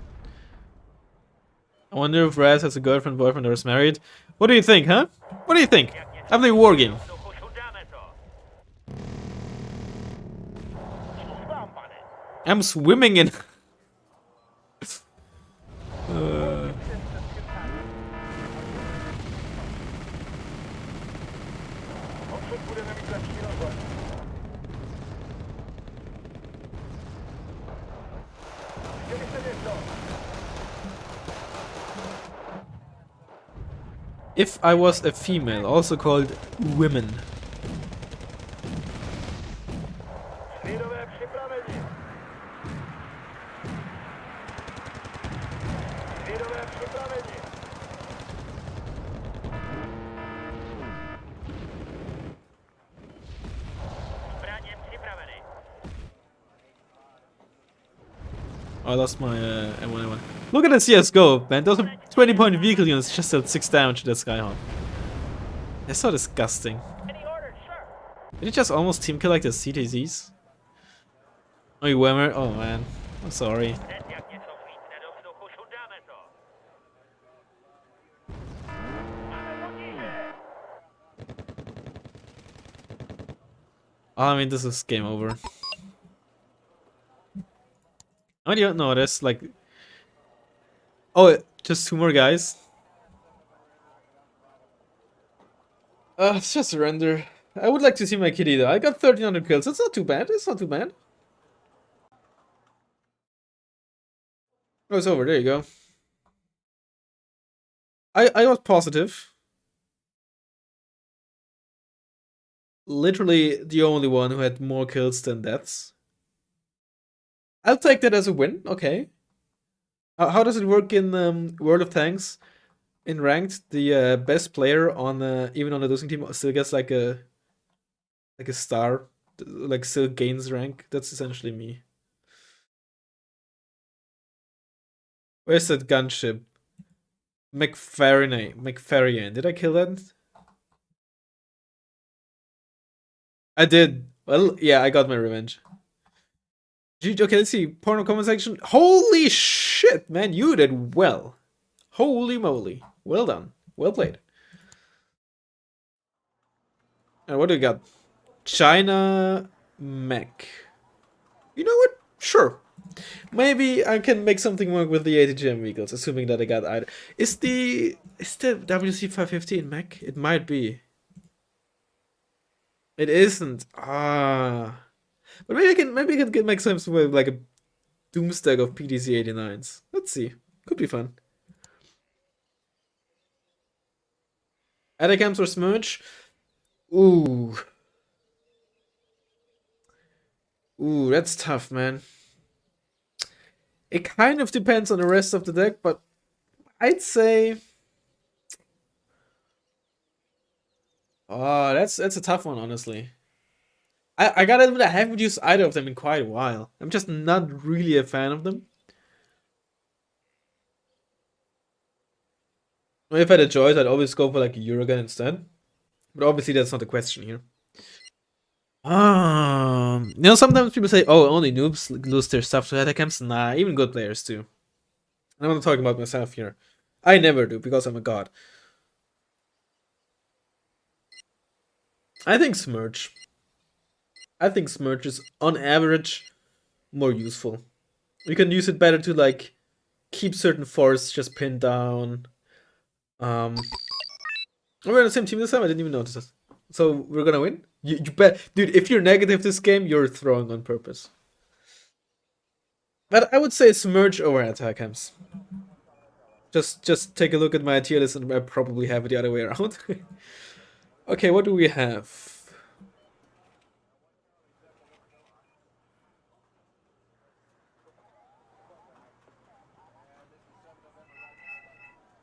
I wonder if Raz has a girlfriend, boyfriend, or is married. What do you think, huh? What do you think? I'm playing Wargame. I'm swimming in... If I was a female, also called women. I lost my M1. Look at the CSGO, man. Those are 20-point vehicle units just dealt 6 damage to that Skyhawk. They're so disgusting. Did you just almost team kill like the CTZs? Oh, you Whammer? Oh man. I'm sorry. I mean, this is game over. I don't know this, like... Oh, just 2 more guys? Let's just surrender. I would like to see my kitty though. I got 1300 kills. It's not too bad. It's not too bad. Oh, it's over. There you go. I was positive. Literally the only one who had more kills than deaths. I'll take that as a win. Okay. How does it work in World of Tanks? In ranked, the best player on even on the losing team still gets like a star, like still gains rank. That's essentially me. Where's that gunship? McFarrian. Did I kill that? I did. Well, yeah, I got my revenge. Okay, let's see. Porno comment section. Holy shit, man, you did well. Holy moly. Well done. Well played. And what do we got? China mech. You know what? Sure. Maybe I can make something work with the ATGM vehicles, assuming that I got either. Is the WC550 in mech? It might be. It isn't. Ah. But maybe I can make something with like a doomstack of PDC 89s. Let's see. Could be fun. Adacams or Smirch? Ooh. Ooh, that's tough, man. It kind of depends on the rest of the deck, but I'd say... Oh, that's a tough one, honestly. I gotta admit, I haven't used either of them in quite a while. I'm just not really a fan of them. If I had a choice, I'd always go for like a Eurogun instead. But obviously, that's not the question here. Sometimes people say, "Oh, only noobs lose their stuff to attack camps." Nah, even good players do. And I'm not talking about myself here. I never do because I'm a god. I think Smirch. I think Smirch is on average more useful. You can use it better to like keep certain forests just pinned down. We're on the same team this time. I didn't even notice it. So we're gonna win. You bet, dude. If you're negative this game, you're throwing on purpose. But I would say Smirch over attack camps. Just take a look at my tier list, and I probably have it the other way around. Okay, what do we have?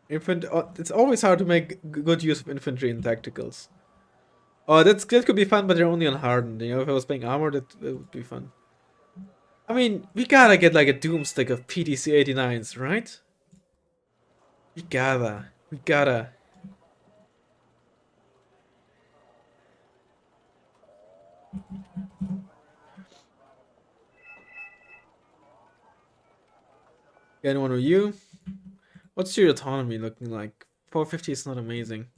It's always hard to make good use of infantry in tacticals. Oh, that could be fun, but they're only on hardened. You know, if I was playing armor, that would be fun. I mean, we gotta get like a doomstick of PTC 89s, right? We gotta. Get one of you. What's your autonomy looking like? 450 is not amazing.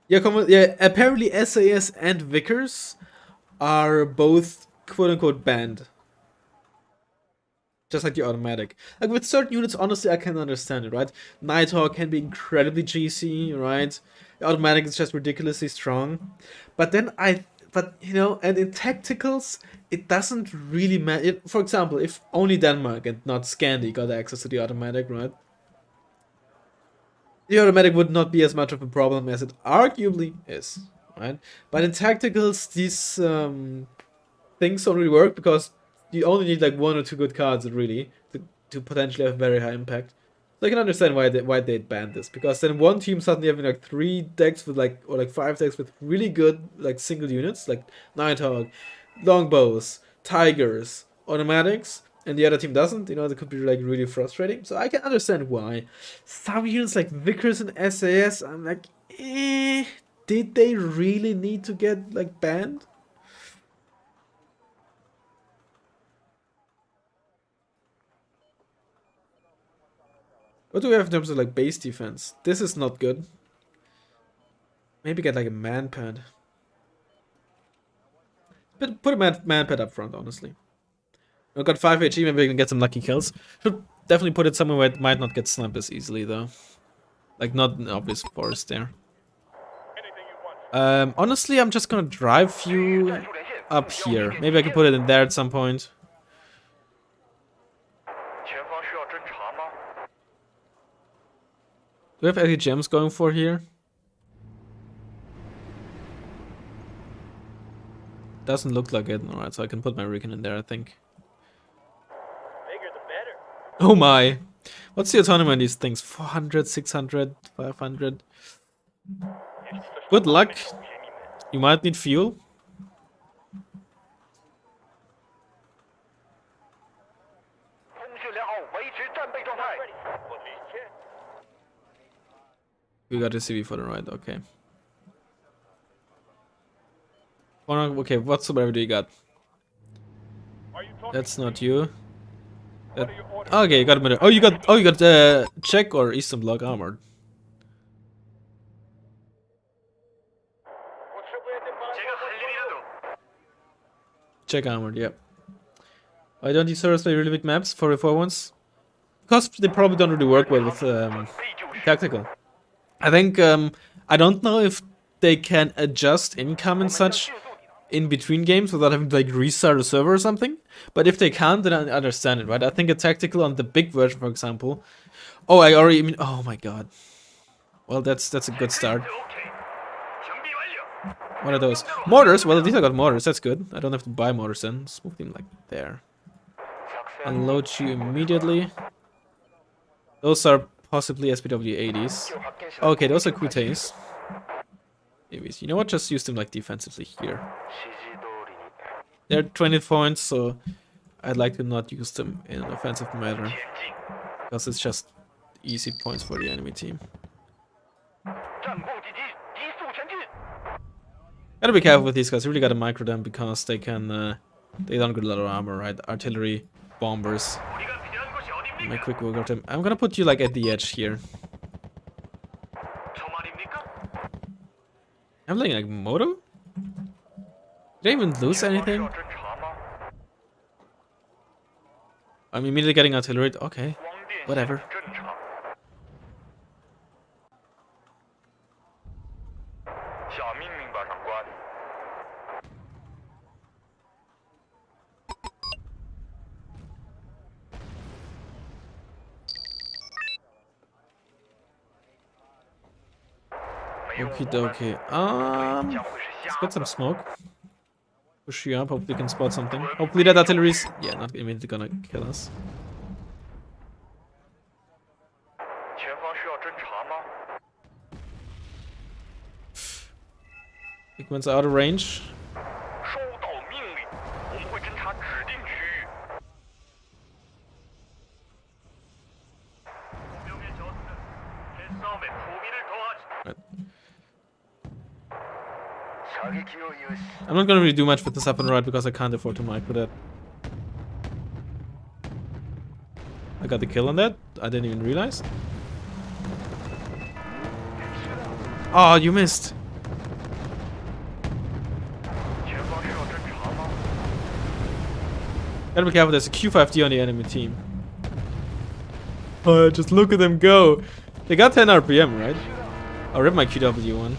Yeah, yeah. Apparently, SAS and Vickers are both quote-unquote banned. Just like the automatic. Like with certain units, honestly, I can understand it, right? Nighthawk can be incredibly GC, right? The automatic is just ridiculously strong. But then you know, and in tacticals, it doesn't really matter. For example, if only Denmark and not Scandi got access to the automatic, right? The automatic would not be as much of a problem as it arguably is, right? But in tacticals, these things don't really work because you only need like one or two good cards really to potentially have very high impact. So I can understand why they banned this, because then one team suddenly having like 3 decks with like, or like 5 decks with really good like single units like Nighthawk, Longbows, Tigers, automatics, and the other team doesn't, you know, that could be like really frustrating. So I can understand why. Some units like Vickers and SAS, I'm like, did they really need to get like banned? What do we have in terms of like base defense? This is not good. Maybe get like a man pad. But put a man pad up front, honestly. We've got 5 HE, maybe we can get some lucky kills. Should definitely put it somewhere where it might not get sniped as easily though. Like not an obvious forest there. Honestly, I'm just gonna drive you up here. Maybe I can put it in there at some point. Do we have any gems going for here? Doesn't look like it. Alright, so I can put my Recon in there, I think. Bigger the better. Oh my! What's the autonomy on these things? 400, 600, 500? Good luck. You might need fuel. We got a CV for the ride, okay. Okay, what's the do you got? That's not you. Okay, you got a minute. Oh, you got Czech or Eastern Bloc armored. Czech armored, yep. Why don't you serve play really big maps for ones? Because they probably don't really work well with tactical. I think I don't know if they can adjust income and such in between games without having to like restart a server or something. But if they can't, then I understand it, right? I think a tactical on the big version, for example. Oh, I already mean. Oh my god. Well, that's a good start. What are those? Mortars? Well, at least I got mortars. That's good. I don't have to buy mortars then. Let's move them like there. Unload you immediately. Those are possibly SPW 80s. Okay, those are Kutes. AVs. You know what? Just use them like defensively here. They're 20 points, so I'd like to not use them in an offensive manner. Because it's just easy points for the enemy team. Gotta be careful with these guys. You really gotta micro them because they can, they don't get a lot of armor, right? Artillery, bombers. Make quick work of them. I'm gonna put you like at the edge here. I'm playing like Moto? Did I even lose anything? I'm immediately getting artillery. Okay, whatever. Okie dokie. Let's get some smoke. Push you up, hope we can spot something. Hopefully that artillery's... yeah, not immediately gonna kill us. Pigment's out of range. Right. I'm not gonna really do much with this up and right because I can't afford to micro that. I got the kill on that. I didn't even realize. Oh, you missed. Gotta be careful, there's a Q5D on the enemy team. Oh, just look at them go. They got 10 RPM, right? I'll rip my QW one.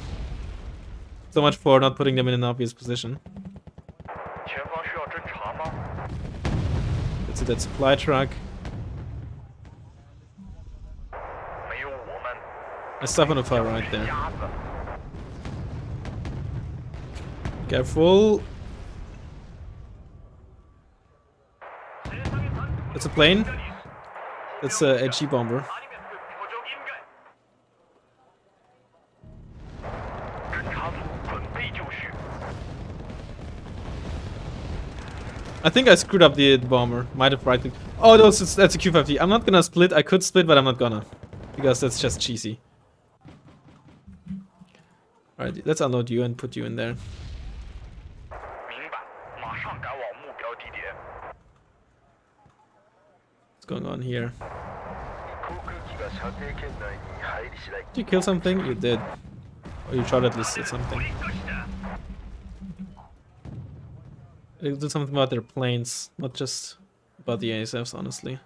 So much for not putting them in an obvious position. Let's see that supply truck. There's stuff on the far right there. Careful. That's a plane. That's a G bomber. I think I screwed up the bomber. Might have right clicked. Oh, no, that's a Q5D. I'm not gonna split. I could split, but I'm not gonna. Because that's just cheesy. Alright, let's unload you and put you in there. What's going on here? Did you kill something? You did. Or you tried at least at something. It'll do something about their planes, not just about the ASFs, honestly.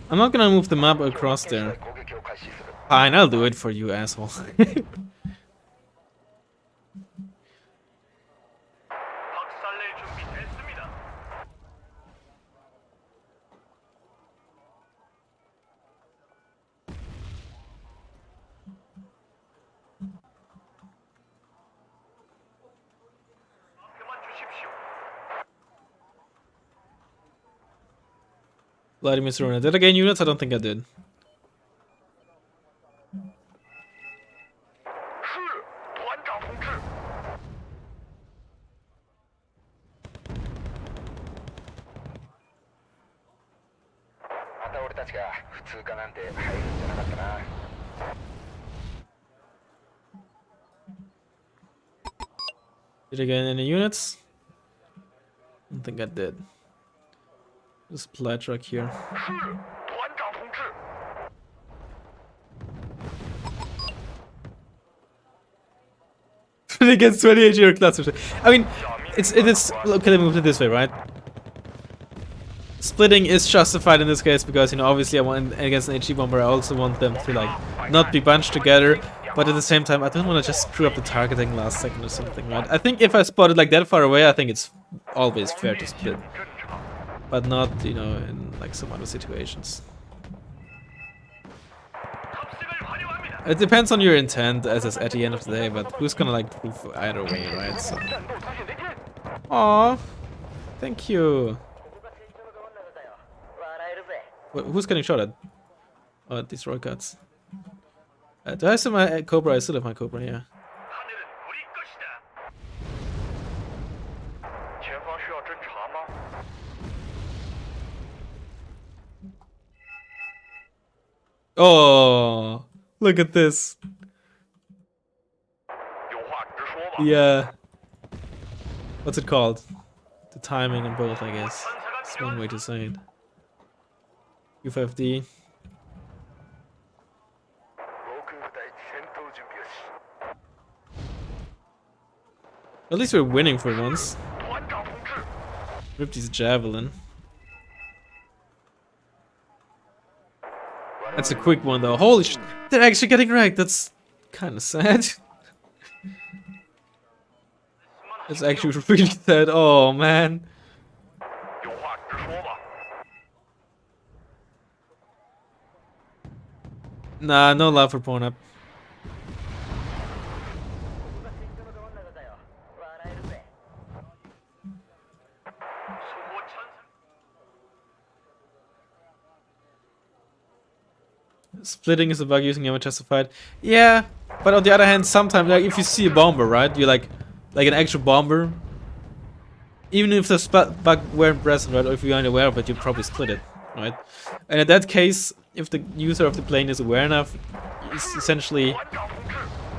I'm not gonna move the map across there. Fine, I'll do it for you, asshole. Vladimir Serona. Did I gain units? I don't think I did. Did I gain any units? I don't think I did. There's a supply truck here. It gets 28 year class. I mean, it is okay. Let me move it this way, right? Splitting is justified in this case because, you know, obviously I want against an HE bomber. I also want them to like not be bunched together, but at the same time I don't want to just screw up the targeting last second or something, right? I think if I spot it like that far away, I think it's always fair to split, but not, you know, in like some other situations. It depends on your intent as at the end of the day, but who's gonna like proof either way, right? So. Aw, thank you. Who's getting shot at? Oh, these roy cuts. Do I still have my Cobra? I still have my Cobra, yeah. Oh, look at this. Yeah. What's it called? The timing on both, I guess. That's one way to say it. U5D. At least we're winning for once. Rip his javelin. That's a quick one though. Holy sh! They're actually getting wrecked. That's kind of sad. It's actually really sad. Oh man. Nah, no love for Pornhub. Splitting is a bug using Yama justified. Yeah, but on the other hand, sometimes like if you see a bomber, right? You like an actual bomber. Even if the bug weren't present, right? Or if you aren't aware of it, you probably split it, right? And in that case, if the user of the plane is aware enough, it's essentially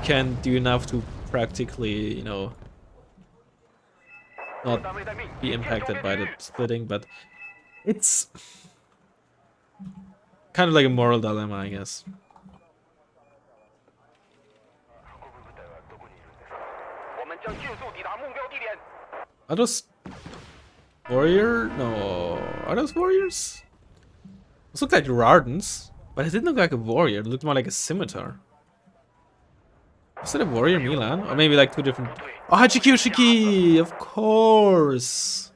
can do enough to practically, you know, not be impacted by the splitting, but it's kind of like a moral dilemma, I guess. Are those warrior? No, are those warriors? Those look like Rardens, but it didn't look like a warrior. It looked more like a scimitar. Was it a warrior Milan? Or maybe like two different... Oh, Hachiki Ushiki! Of course!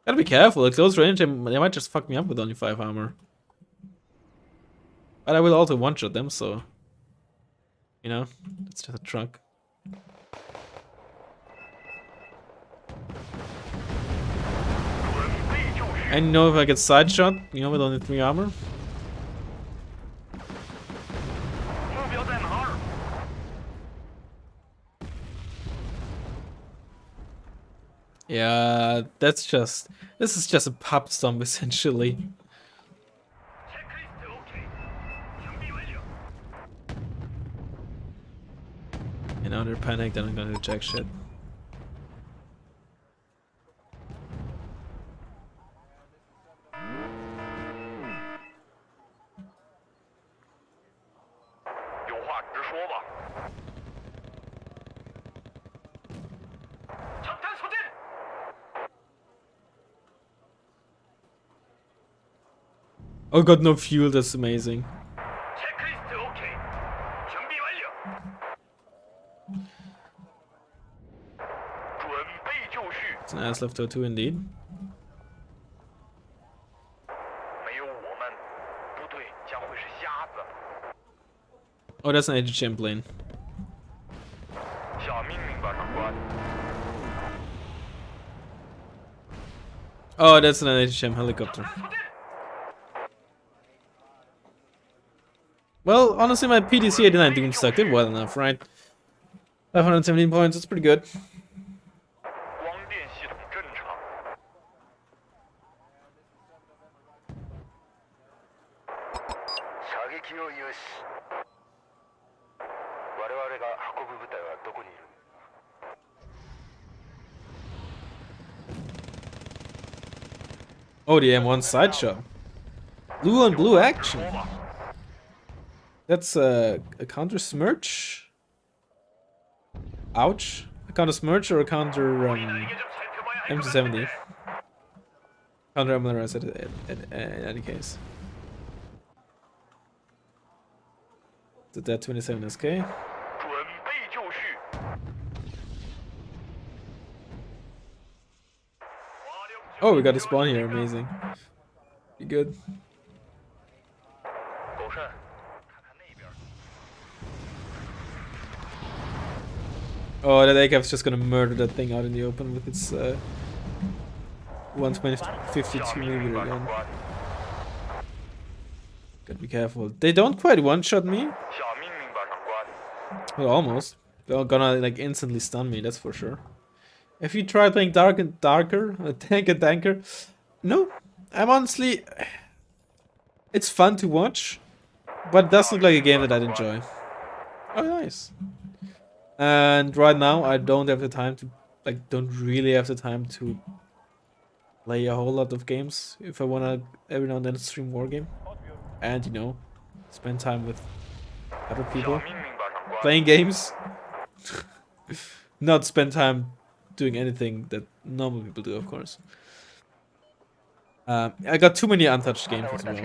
Gotta be careful, at close range they might just fuck me up with only 5 armor. But I will also one-shot them, so... You know, it's just a truck. And you know if I get side shot, you know, with only 3 armor. Yeah, that's just... This is just a pub stomp, essentially. And now they're panicked and I'm gonna check shit. Oh, got no fuel, that's amazing. It's an ass left 2 indeed. Oh, that's an HHM plane. Oh, that's an HHM helicopter. Well, honestly, my PDC 89 Doomstuck did well enough, right? 517 points, that's pretty good. Oh, the M1 sideshot. Blue on blue action. That's a counter smirch. Ouch. A counter smirch or a counter M270. Counter MLRS in any case. Did that 27 SK? Oh, we got a spawn here, amazing. Be good. Oh, that ACAF's just gonna murder that thing out in the open with its 152mm gun. Gotta be careful. They don't quite one-shot me. Well, almost. They're gonna like instantly stun me, that's for sure. If you try playing dark and darker, tank and tanker, no. I'm honestly, it's fun to watch, but it does look like a game that I'd enjoy. Oh, nice. And right now, I don't have the time to, like, don't really have the time to play a whole lot of games if I wanna every now and then stream Wargame. And, you know, spend time with other people playing games. Not spend time doing anything that normal people do, of course. I got too many untouched games as well.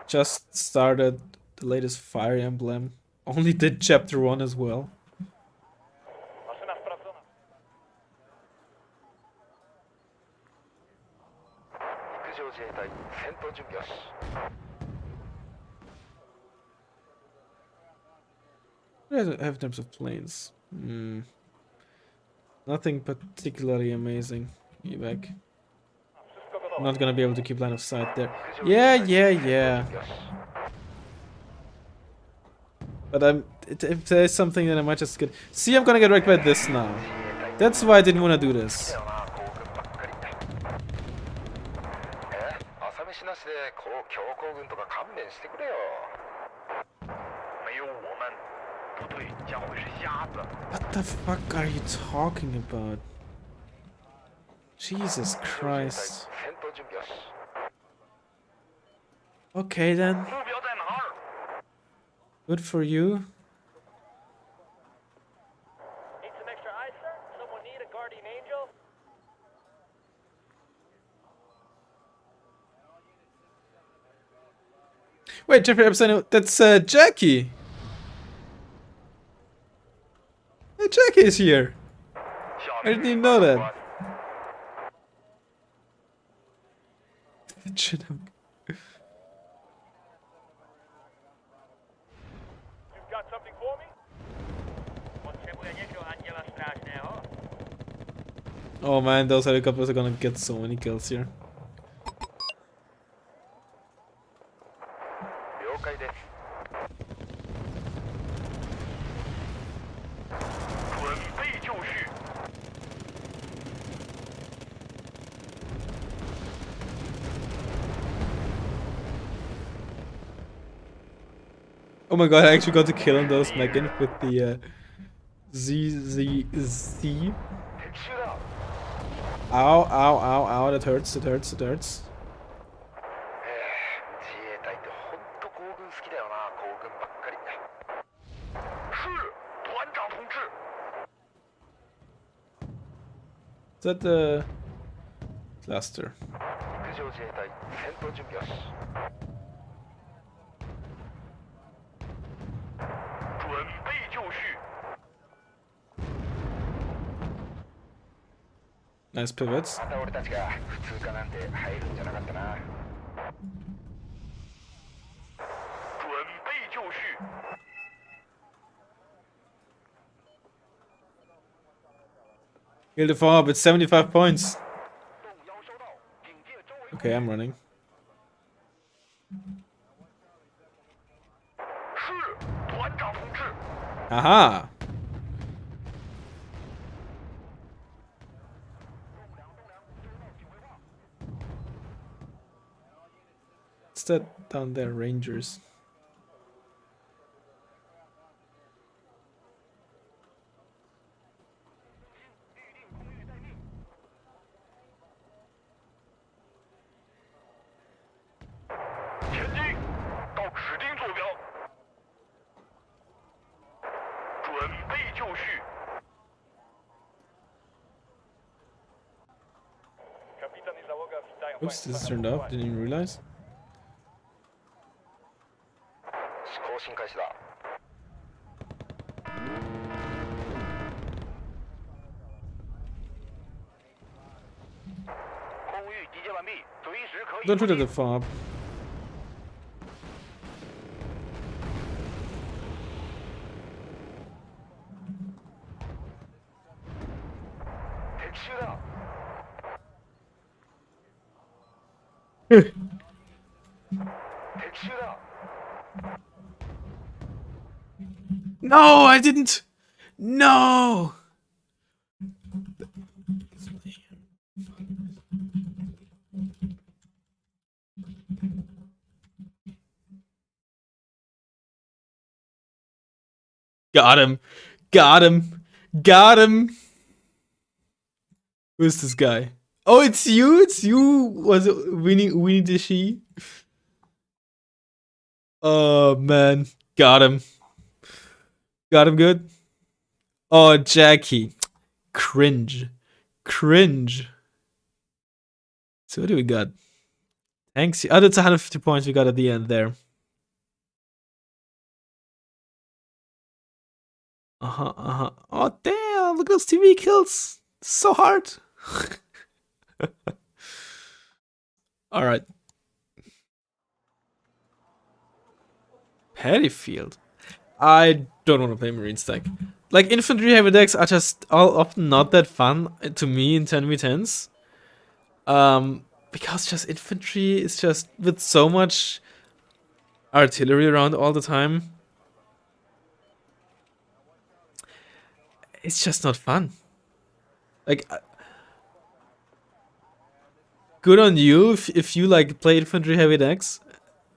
Just started the latest Fire Emblem. Only did chapter 1 as well. What do I have in terms of planes? Nothing particularly amazing. Evac. Not gonna be able to keep line of sight there. Yeah. But if there's something that I might just get. See, I'm gonna get wrecked by this now. That's why I didn't want to do this. What the fuck are you talking about? Jesus Christ. Okay then. Good for you. Need some extra ice, sir? Someone need a guardian angel? Wait, Jeffrey Epstein, that's Jackie. Hey, Jackie is here. I didn't even know that. Chinook. You've got something for me? Oh man, those helicopters are gonna get so many kills here. Oh my god, I actually got to kill on those Megan with the Z. Ow, that hurts, it hurts. Is that the cluster? Nice pivots. Kill the farm with 75 points. Okay, I'm running. Aha! What's that down there? Rangers. Oops, this is turned off. Didn't even realize. Don't shoot at the fob. No, I didn't. No. Got him. Got him. Got him. Who's this guy? Oh, it's you. It's you. Was it Winnie the She? Oh man, got him. Got him good. Oh, Jackie. Cringe. Cringe. So what do we got? Thanks. Oh, that's 150 points we got at the end there. Oh, damn. Look at those TV kills. So hard. Alright. Pettyfield. I don't want to play Marine stack. Like, infantry heavy decks are just all often not that fun to me in 10v10s. Because just infantry is just with so much artillery around all the time. It's just not fun. Like, good on you if you like play infantry heavy decks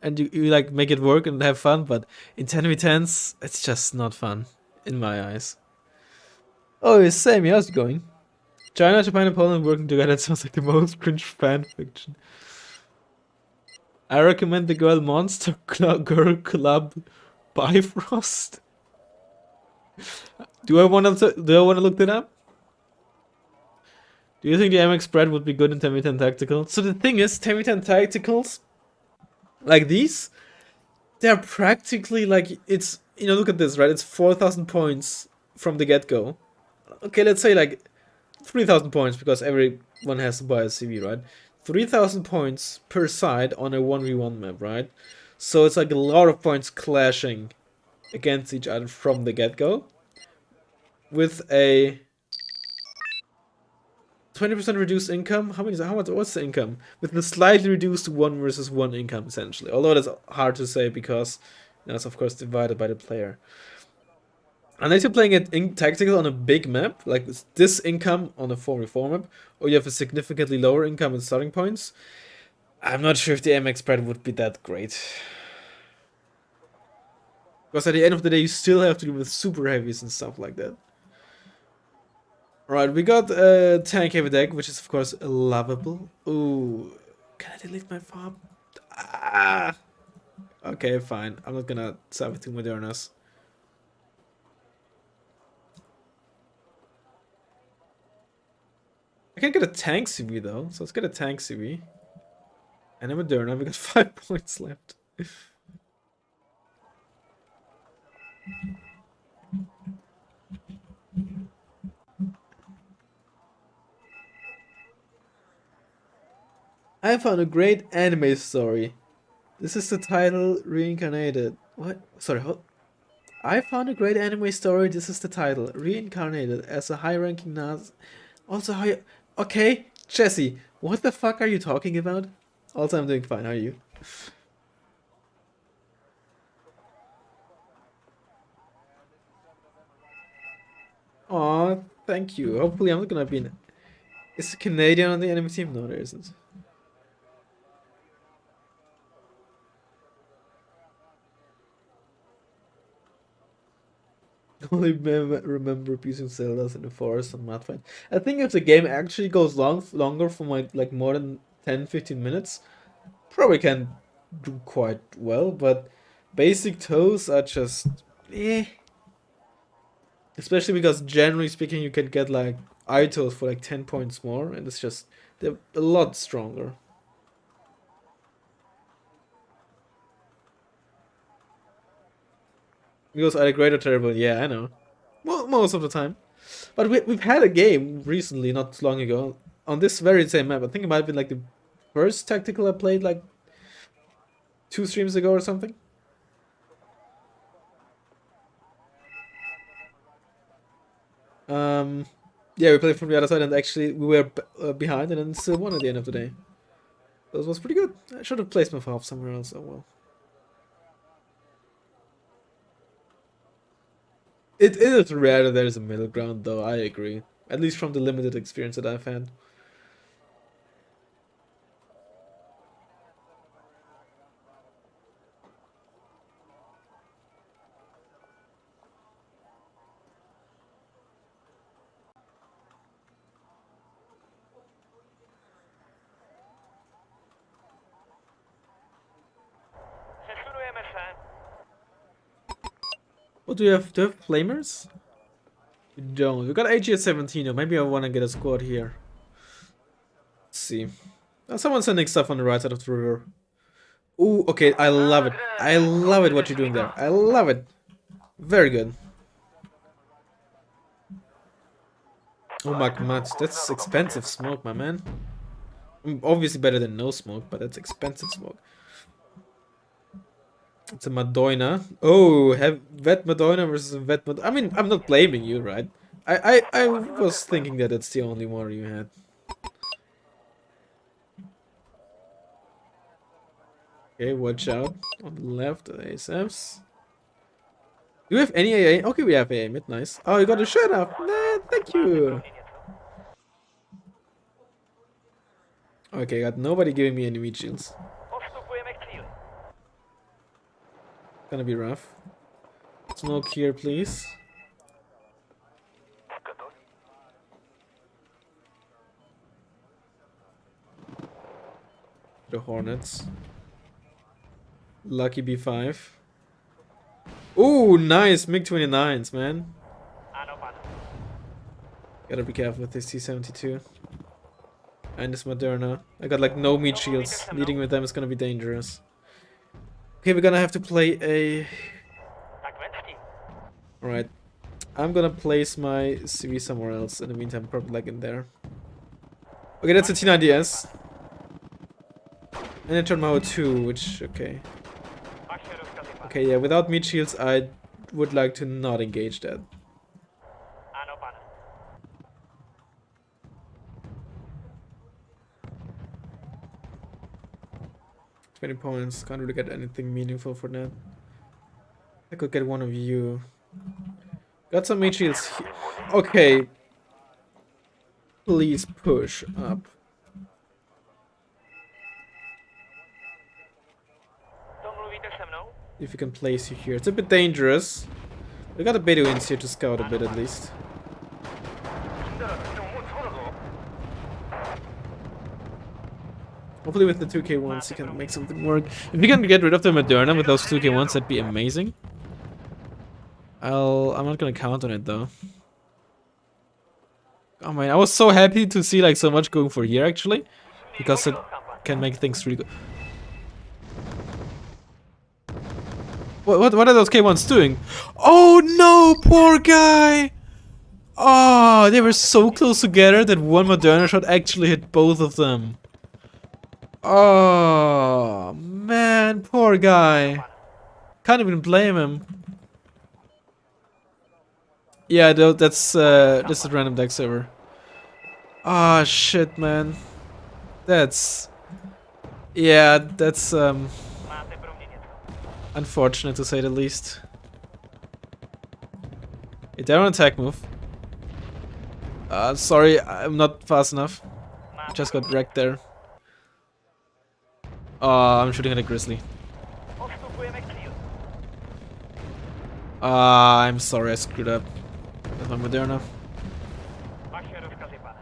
and you like make it work and have fun, but in 10v10s, it's just not fun in my eyes. Oh, Sammy, how's it going? China, Japan, and Poland working together. It sounds like the most cringe fan fiction. I recommend the Girl Monster Girl Club Bifrost. Do I want to look that up? Do you think the MX spread would be good in 10v10 tactical? So the thing is, 10v10 tacticals, like these, they're practically like, it's, you know, look at this, right? It's 4,000 points from the get-go. Okay, let's say like 3,000 points because everyone has to buy a CV, right? 3,000 points per side on a 1v1 map, right? So it's like a lot of points clashing against each other from the get-go with a 20% reduced income. How much? What's the income? With the slightly reduced 1 versus 1 income, essentially. Although that's hard to say because that's of course divided by the player. Unless you're playing it in tactical on a big map, like this income on a 4v4 map, or you have a significantly lower income in starting points, I'm not sure if the MX spread would be that great. Because at the end of the day, you still have to deal with super heavies and stuff like that. Alright, we got a tank heavy deck, which is of course lovable. Ooh, can I delete my fob? Ah! Okay, fine. I'm not gonna sub it to Modernas. I can get a tank CV though, so let's get a tank CV. And a Moderna, we got 5 points left. I found a great anime story. This is the title, Reincarnated. What? Sorry, hold. I found a great anime story. This is the title, Reincarnated as a high-ranking Nazi. Also high. Okay, Jesse, what the fuck are you talking about? Also, I'm doing fine. How are you? Aw, thank you. Hopefully, I'm not gonna be in. Is it Canadian on the enemy team? No, there isn't. Only remember abusing Zeldas in the forest on Madfind. I think if the game actually goes longer for like more than 10-15 minutes, probably can do quite well, but basic toes are just eh. Especially because generally speaking you can get like iToes for like 10 points more, and it's just they're a lot stronger. Because either great or terrible, yeah, I know. Well, most of the time. But we've had a game recently, not long ago, on this very same map. I think it might have been like the first tactical I played like 2 streams ago or something. Yeah, we played from the other side and actually we were behind and then still won at the end of the day. That was pretty good. I should have placed my half somewhere else. Oh well. It is rare that there's a middle ground, though. I agree. At least from the limited experience that I've had. Přesunujeme se. What do you have? Do you have flamers? We don't. We got AG at 17. Though. Maybe I want to get a squad here. Let's see. Someone's sending stuff on the right side of the river. Ooh, okay. I love it. I love it what you're doing there. I love it. Very good. Oh my god, that's expensive smoke, my man. Obviously better than no smoke, but that's expensive smoke. It's a Madonna. Oh, have Vet Madonna versus Vet Madonna. I mean, I'm not blaming you, right? I was thinking that it's the only one you had. Okay, watch out. On the left, the ASFs. Do we have any AA? Okay, we have AA mid, nice. Oh, you got a shirt up. Nah, thank you. Okay, got nobody giving me any meat shields. Postupujeme k cíli. Gonna be rough. Smoke here, please. The Hornets. Lucky B5. Ooh, nice MiG-29s, man. Ano, pane. Gotta be careful with this T-72. And this Moderna. I got like no meat shields. Leading with them is gonna be dangerous. Okay, we're gonna have to play a... Tak ven s tím. Alright. I'm gonna place my CV somewhere else. In the meantime, probably like in there. Okay, that's a T90S. And I turned my O2, which... okay. Vaše rozkazy, pane. Okay, yeah, without meat shields, I would like to not engage that. Ano, pane. 20 points. Can't really get anything meaningful for that. I could get one of you. Got some meat shields here. Okay. Please push up. Domluvíte se mnou? If you can place you here. It's a bit dangerous. We got the Bedouins here to scout a bit at least. Hopefully with the 2K1s you can make something work. If you can get rid of the Moderna with those 2K1s, that'd be amazing. I'm not gonna count on it though. Oh man, I was so happy to see like so much going for here actually. Because it can make things really good. What are those K1s doing? Oh no, poor guy! Oh, they were so close together that one Moderna shot actually hit both of them. Oh man, poor guy. Can't even blame him. Yeah, that's a random deck server. Ah, shit, man. That's... yeah, that's Máte pro mě něco. unfortunate to say the least. Hey, they're on attack move. Sorry, I'm not fast enough. Just got wrecked there. Oh, I'm shooting at a grizzly. Postupujeme k cíli. I'm sorry, I screwed up. With my Moderna. Vaše rozkazy, pane.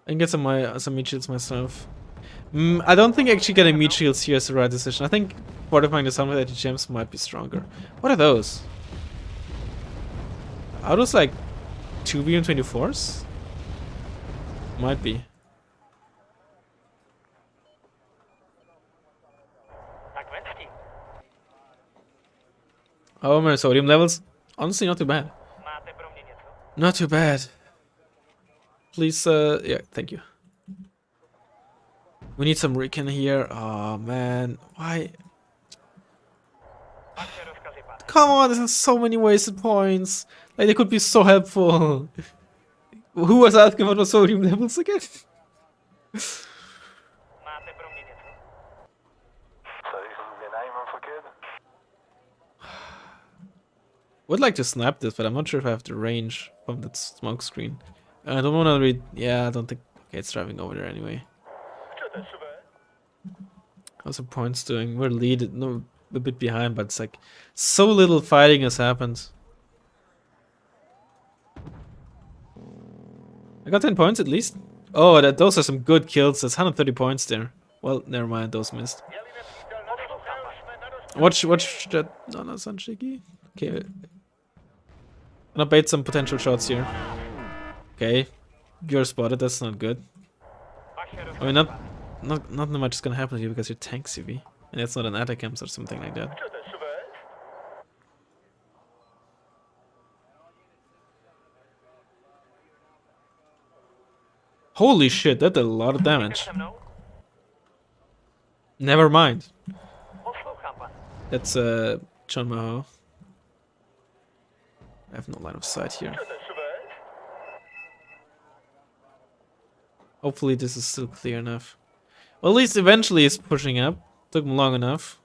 I can get some meat shields myself. I don't think actually getting meat shields here is the right decision. I think fortifying the sun with 80 gems might be stronger. What are those? Are those like 2BM24s? Might be. Tak ven s tím. Oh, my sodium levels. Honestly, not too bad. Máte pro mě Not too bad. Please, yeah, thank you. We need some recon here. Oh man, why? Vaše rozkazy, pane. Come on, there's so many wasted points. Like they could be so helpful. Who was asking about the sodium levels again? Máte pro mě něco? Would like to snap this, but I'm not sure if I have the range from that smoke screen. I don't want to read. Yeah, I don't think. Okay, it's driving over there anyway. Chcete své? How's the points doing? We're lead, no, a bit behind, but it's like so little fighting has happened. I got 10 points at least. Oh, those are some good kills. That's 130 points there. Well, never mind, those missed. Je-li nepřítel na dochopil, jsme na dost... Watch that. No, that's not shaky. Okay. Gonna bait some potential shots here. Okay. You're spotted, that's not good. Vaše I rozkazy, mean, pane. not much is gonna happen to you because you're tank CV. And it's not an attack camp or something like that. Chcete své? Holy shit, that did a lot of Jdete damage. se mnou? Never mind. Poslouchám, pane. That's John Maho. I have no line of sight here. Chcete své? Hopefully this is still clear enough. Well, at least eventually it's pushing up. Took him long enough.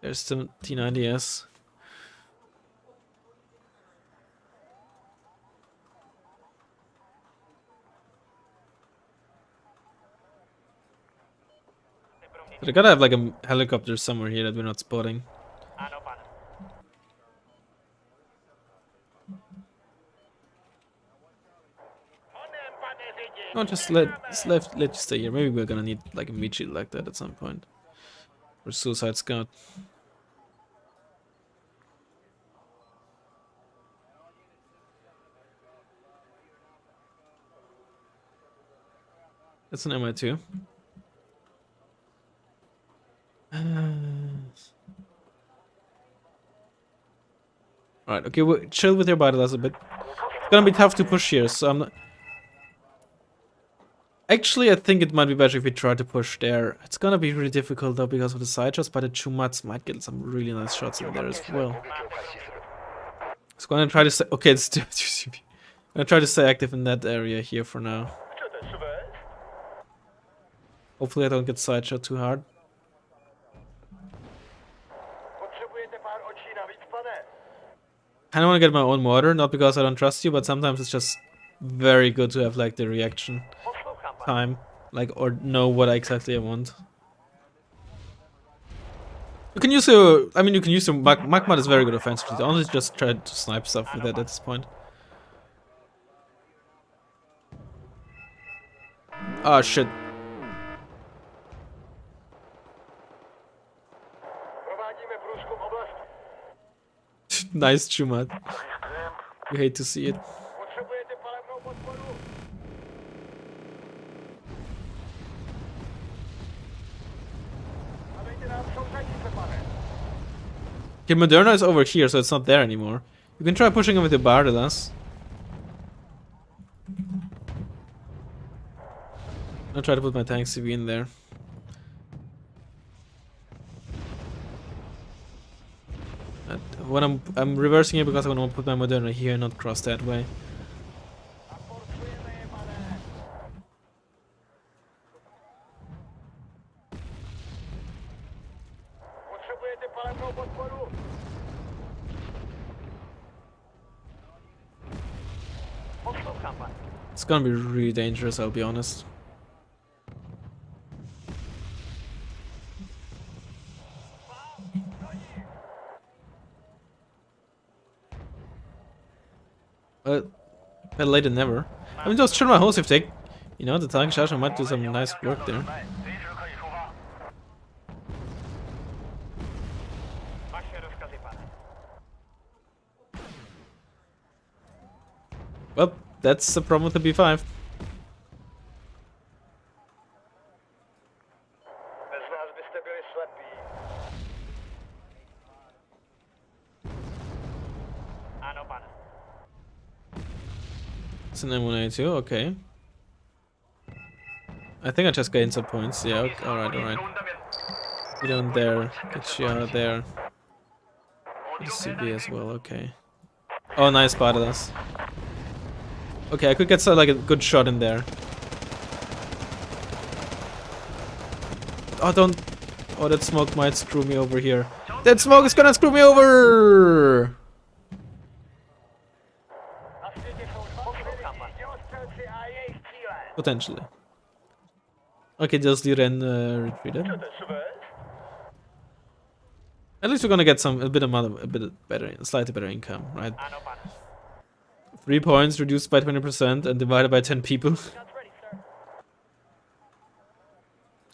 There's still T90S. But I gotta have like a helicopter somewhere here that we're not spotting. Ano, pane. Honem, pane řidič. No, just let you stay here. Maybe we're gonna need like a meat shield like that at some point. Or Suicide Scout. That's an MI2. Alright, okay, chill with your battles a bit. It's gonna be tough to push here, so I'm not... Actually, I think it might be better if we try to push there. It's gonna be really difficult though because of the side shots, but the Chumats might get some really nice shots in there as well. So I'm gonna try to stay... Okay, it's still 2CP. I'm gonna try to stay active in that area here for now. Chcete své? Hopefully I don't get side shot too hard. Potřebujete pár očí navíc, pane? I don't want to get my own mortar, not because I don't trust you, but sometimes it's just very good to have like the reaction Poslouchám, pane. time, like, or know what exactly I want. You can use your, I mean, you can use your magma is very good offensively. Honestly, just try to snipe stuff with that at this point. Ah, shit. Provádíme průzkum oblasti. Nice, Chumat. You hate to see it. Potřebujete palebnou podporu? A dejte nám souzenice, pane. Okay, Moderna is over here, so it's not there anymore. You can try pushing him with the Bardelas. I'll try to put my tank CV in there. When I'm reversing it because I want to put my Moderna here and not cross that way. Porcujeme je, pane. Potřebujete palebnou podporu? Poslouchám, pane. It's gonna be really dangerous, I'll be honest. Better late than never. I mean, those Chirma hosts, if they, you know, the tank charge might do some nice work there. 随时可以出发。Vaše rozkazy, pane. Well, that's the problem with the B5. Bez nás byste byli slepí. Ano, pane. It's an M1A2, okay. I think I just gained some points. Yeah, okay. Alright. You don't dare get you out of there. The CV as well, okay. Oh, nice, spotted us. Okay, I could get like a good shot in there. Oh, don't. Oh, that smoke might screw me over here. That smoke is gonna screw me over! Potentially. Okay, just the Ren retreated. At least we're gonna get a bit better, slightly better income, right? 3 points reduced by 20% and divided by 10 people.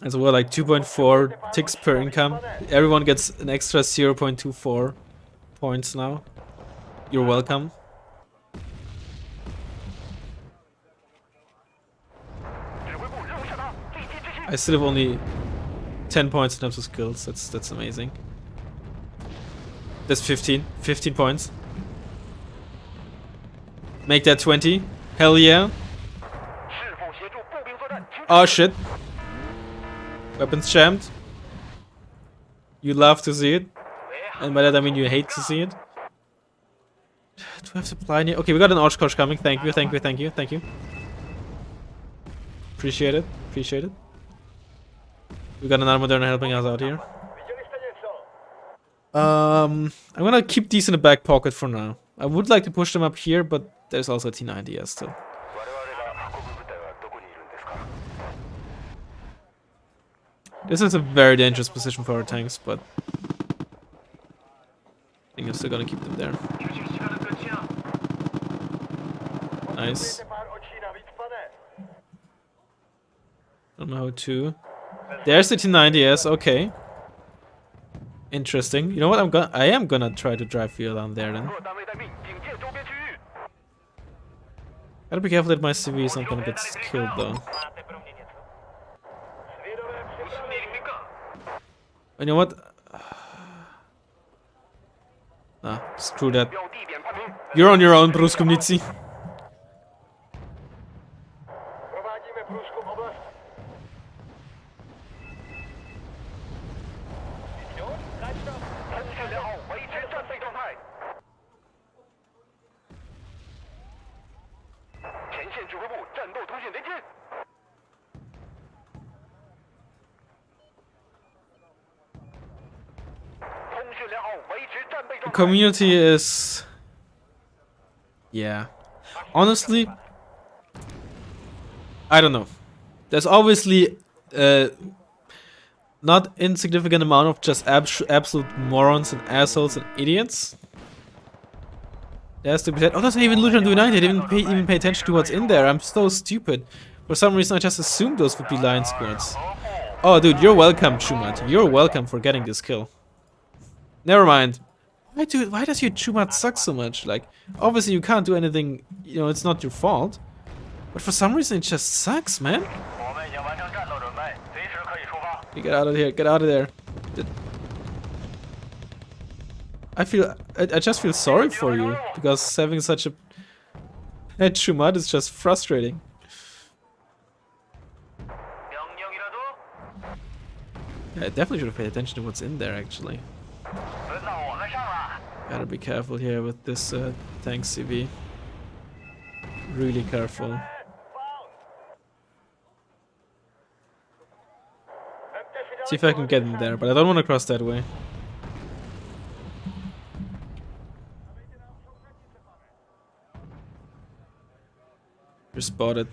As well, like 2.4 ticks per income. Everyone gets an extra 0.24 points now. You're welcome. I still have only 10 points in terms of skills. That's amazing. That's 15 points. Make that 20. Hell yeah. Oh shit. Weapons jammed. You love to see it. And by that I mean you hate to see it. Do I have supply near? Okay, we got an Oshkosh coming. Thank you. Appreciate it. We got an Armadur helping us out here. I'm gonna keep these in the back pocket for now. I would like to push them up here, but there's also a T90S still. This is a very dangerous position for our tanks, but I think I'm still gonna keep them there. Nice. Don't know how to. There's the T90S, okay. Interesting. You know what? I am gonna try to drive you down there then. Gotta be careful that my CV is not gonna get killed though. And you know what? Nah, screw that. You're on your own, Bruskumnici. The community is... yeah. Honestly, I don't know. There's obviously not insignificant amount of just absolute morons and assholes and idiots. There's to be said. Oh, doesn't even Lutheran United. I didn't even pay attention to what's in there. I'm so stupid. For some reason, I just assumed those would be line squads. Oh, dude, you're welcome, Chumat. You're welcome for getting this kill. Never mind. Why does your Chumat suck so much? Like, obviously you can't do anything, you know, it's not your fault. But for some reason it just sucks, man. You get out of here, get out of there. I just feel sorry for you, because having such a head Chumat is just frustrating. Yeah, I definitely should have paid attention to what's in there, actually. Gotta be careful here with this tank CV. Really careful. See if I can get in there, but I don't want to cross that way. You're spotted.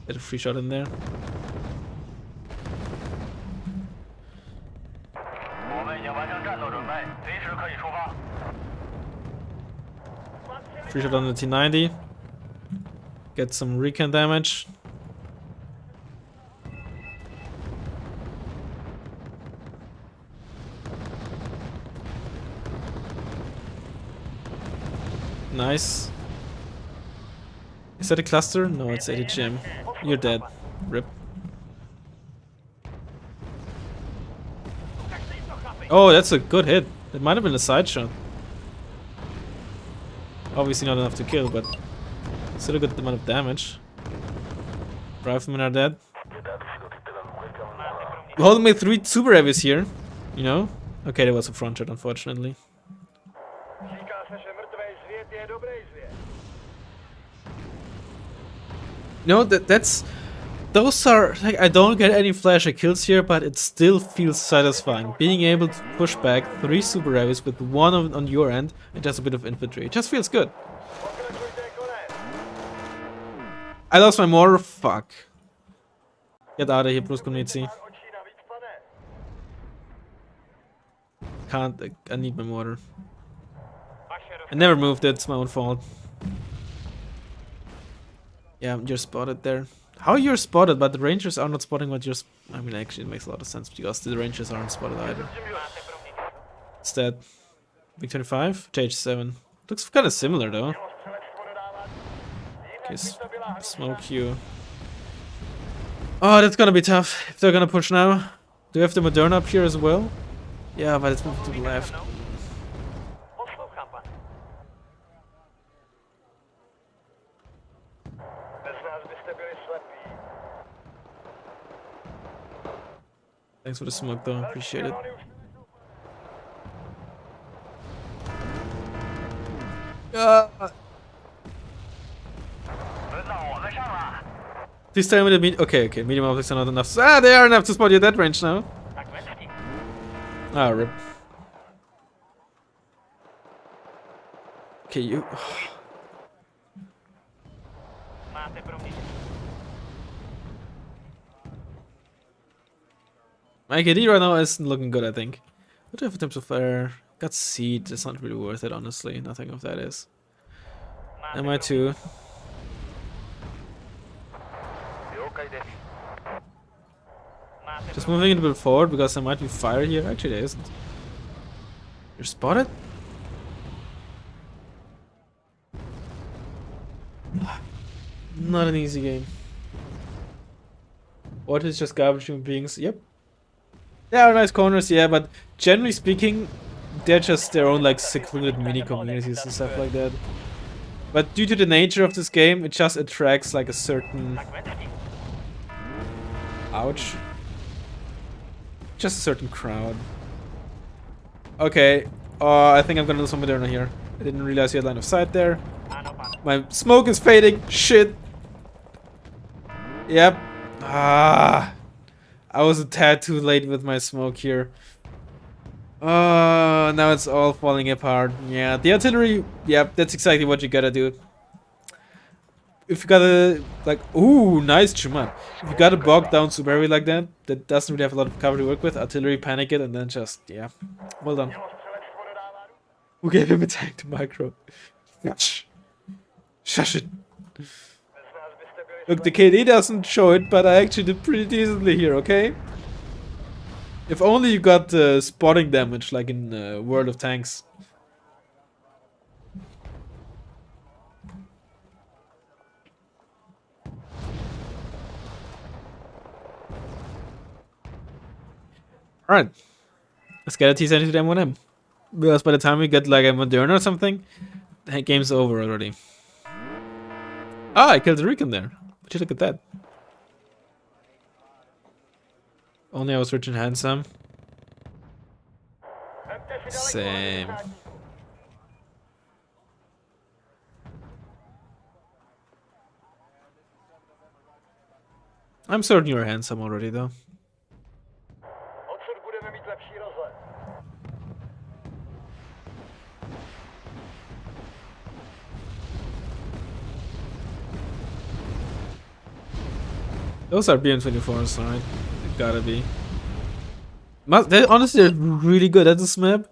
Get a free shot in there. Free shot on the T90. Get some recon damage. Nice. Is that a cluster? No, it's ADGM. You're dead. RIP. Oh, that's a good hit. It might have been a side shot. Obviously not enough to kill, but still a good amount of damage. Riflemen are dead. We're holding my 3 super heavies here. You know? Okay, there was a front shot, unfortunately. Říká se, že mrtvej svět je dobrý svět. No, that's those are like, I don't get any flasher kills here, but it still feels satisfying being able to push back 3 super heavies with 1 on your end and just a bit of infantry. It just feels good. Pokračujte konec. I lost my mortar. Fuck. Get out of here, Bruce Konitsi. Pár očí navíc, pane. Can't. I need my mortar. I never moved it. It's my own fault. Yeah, you're spotted there. How you're spotted, but the rangers are not spotting what you're. I mean, actually, it makes a lot of sense because the rangers aren't spotted either. It's that. Big 25, JH7. Looks kind of similar though. Střelec pododává. Okay, Jinak by to byla smoke you. Oh, that's gonna be tough if they're gonna push now. Do we have the Moderna up here as well? Yeah, but it's moved to the left. Poslouchám, pane. Bez nás byste byli slepí. Thanks for the smoke though, appreciate it. Please tell me the medium. Okay, medium optics are not enough. Ah, they are enough to spot you at that range now. Ah, rip. Okay, you. My KD right now isn't looking good, I think. What do I have in terms of fire? Got seed, it's not really worth it, honestly. Nothing of that is. MI2. Just moving it a bit forward because there might be fire here. Actually, there isn't. You're spotted? Not an easy game. What is just garbage human beings? Yep. There are nice corners, yeah, but generally speaking, they're just their own like secluded mini communities and stuff like that. But due to the nature of this game, it just attracts like a certain... Ouch. Just a certain crowd. Okay, I think I'm gonna lose some Moderna here. I didn't realize you had line of sight there. My smoke is fading. Shit. Yep. Ah. I was a tad too late with my smoke here. Oh, now it's all falling apart. Yeah, the artillery. Yep, that's exactly what you gotta do. If you gotta like, ooh, nice Chuman. If you gotta bog down Subaru like that, that doesn't really have a lot of cover to work with. Artillery, panic it, and then just yeah, well done. Who gave him a tank to micro? Shush it. Look, the KD doesn't show it, but I actually did pretty decently here. Okay. If only you got spotting damage like in World of Tanks. Alright. Let's get a T-70 to the M1M. Because by the time we get like a Moderna or something, the game's over already. Ah, I killed the Recon there. Would you look at that? Only I was rich and handsome. Same. I'm certain you're handsome already though. Odsud budeme mít lepší rozhled. Those are BM24s, right? They gotta be. They honestly are really good at this map.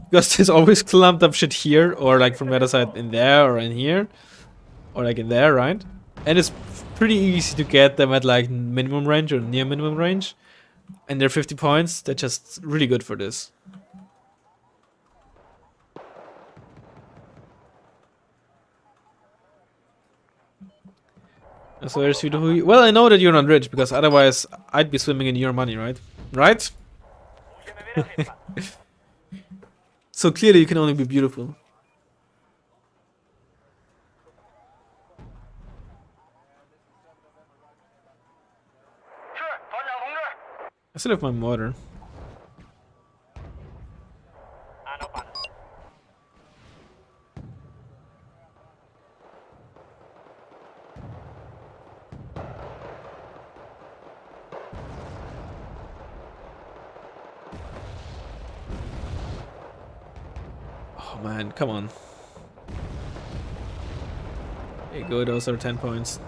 Because there's always clumped up shit here, or like from the other side in there, or in here. Or like in there, right? And it's pretty easy to get them at like minimum range or near minimum range. And they're 50 points, they're just really good for this. So where's Sweet? Well, I know that you're not rich, because otherwise I'd be swimming in your money, right? Right? So clearly you can only be beautiful. I still have my mortar. Oh man, come on. There you go, those are 10 points.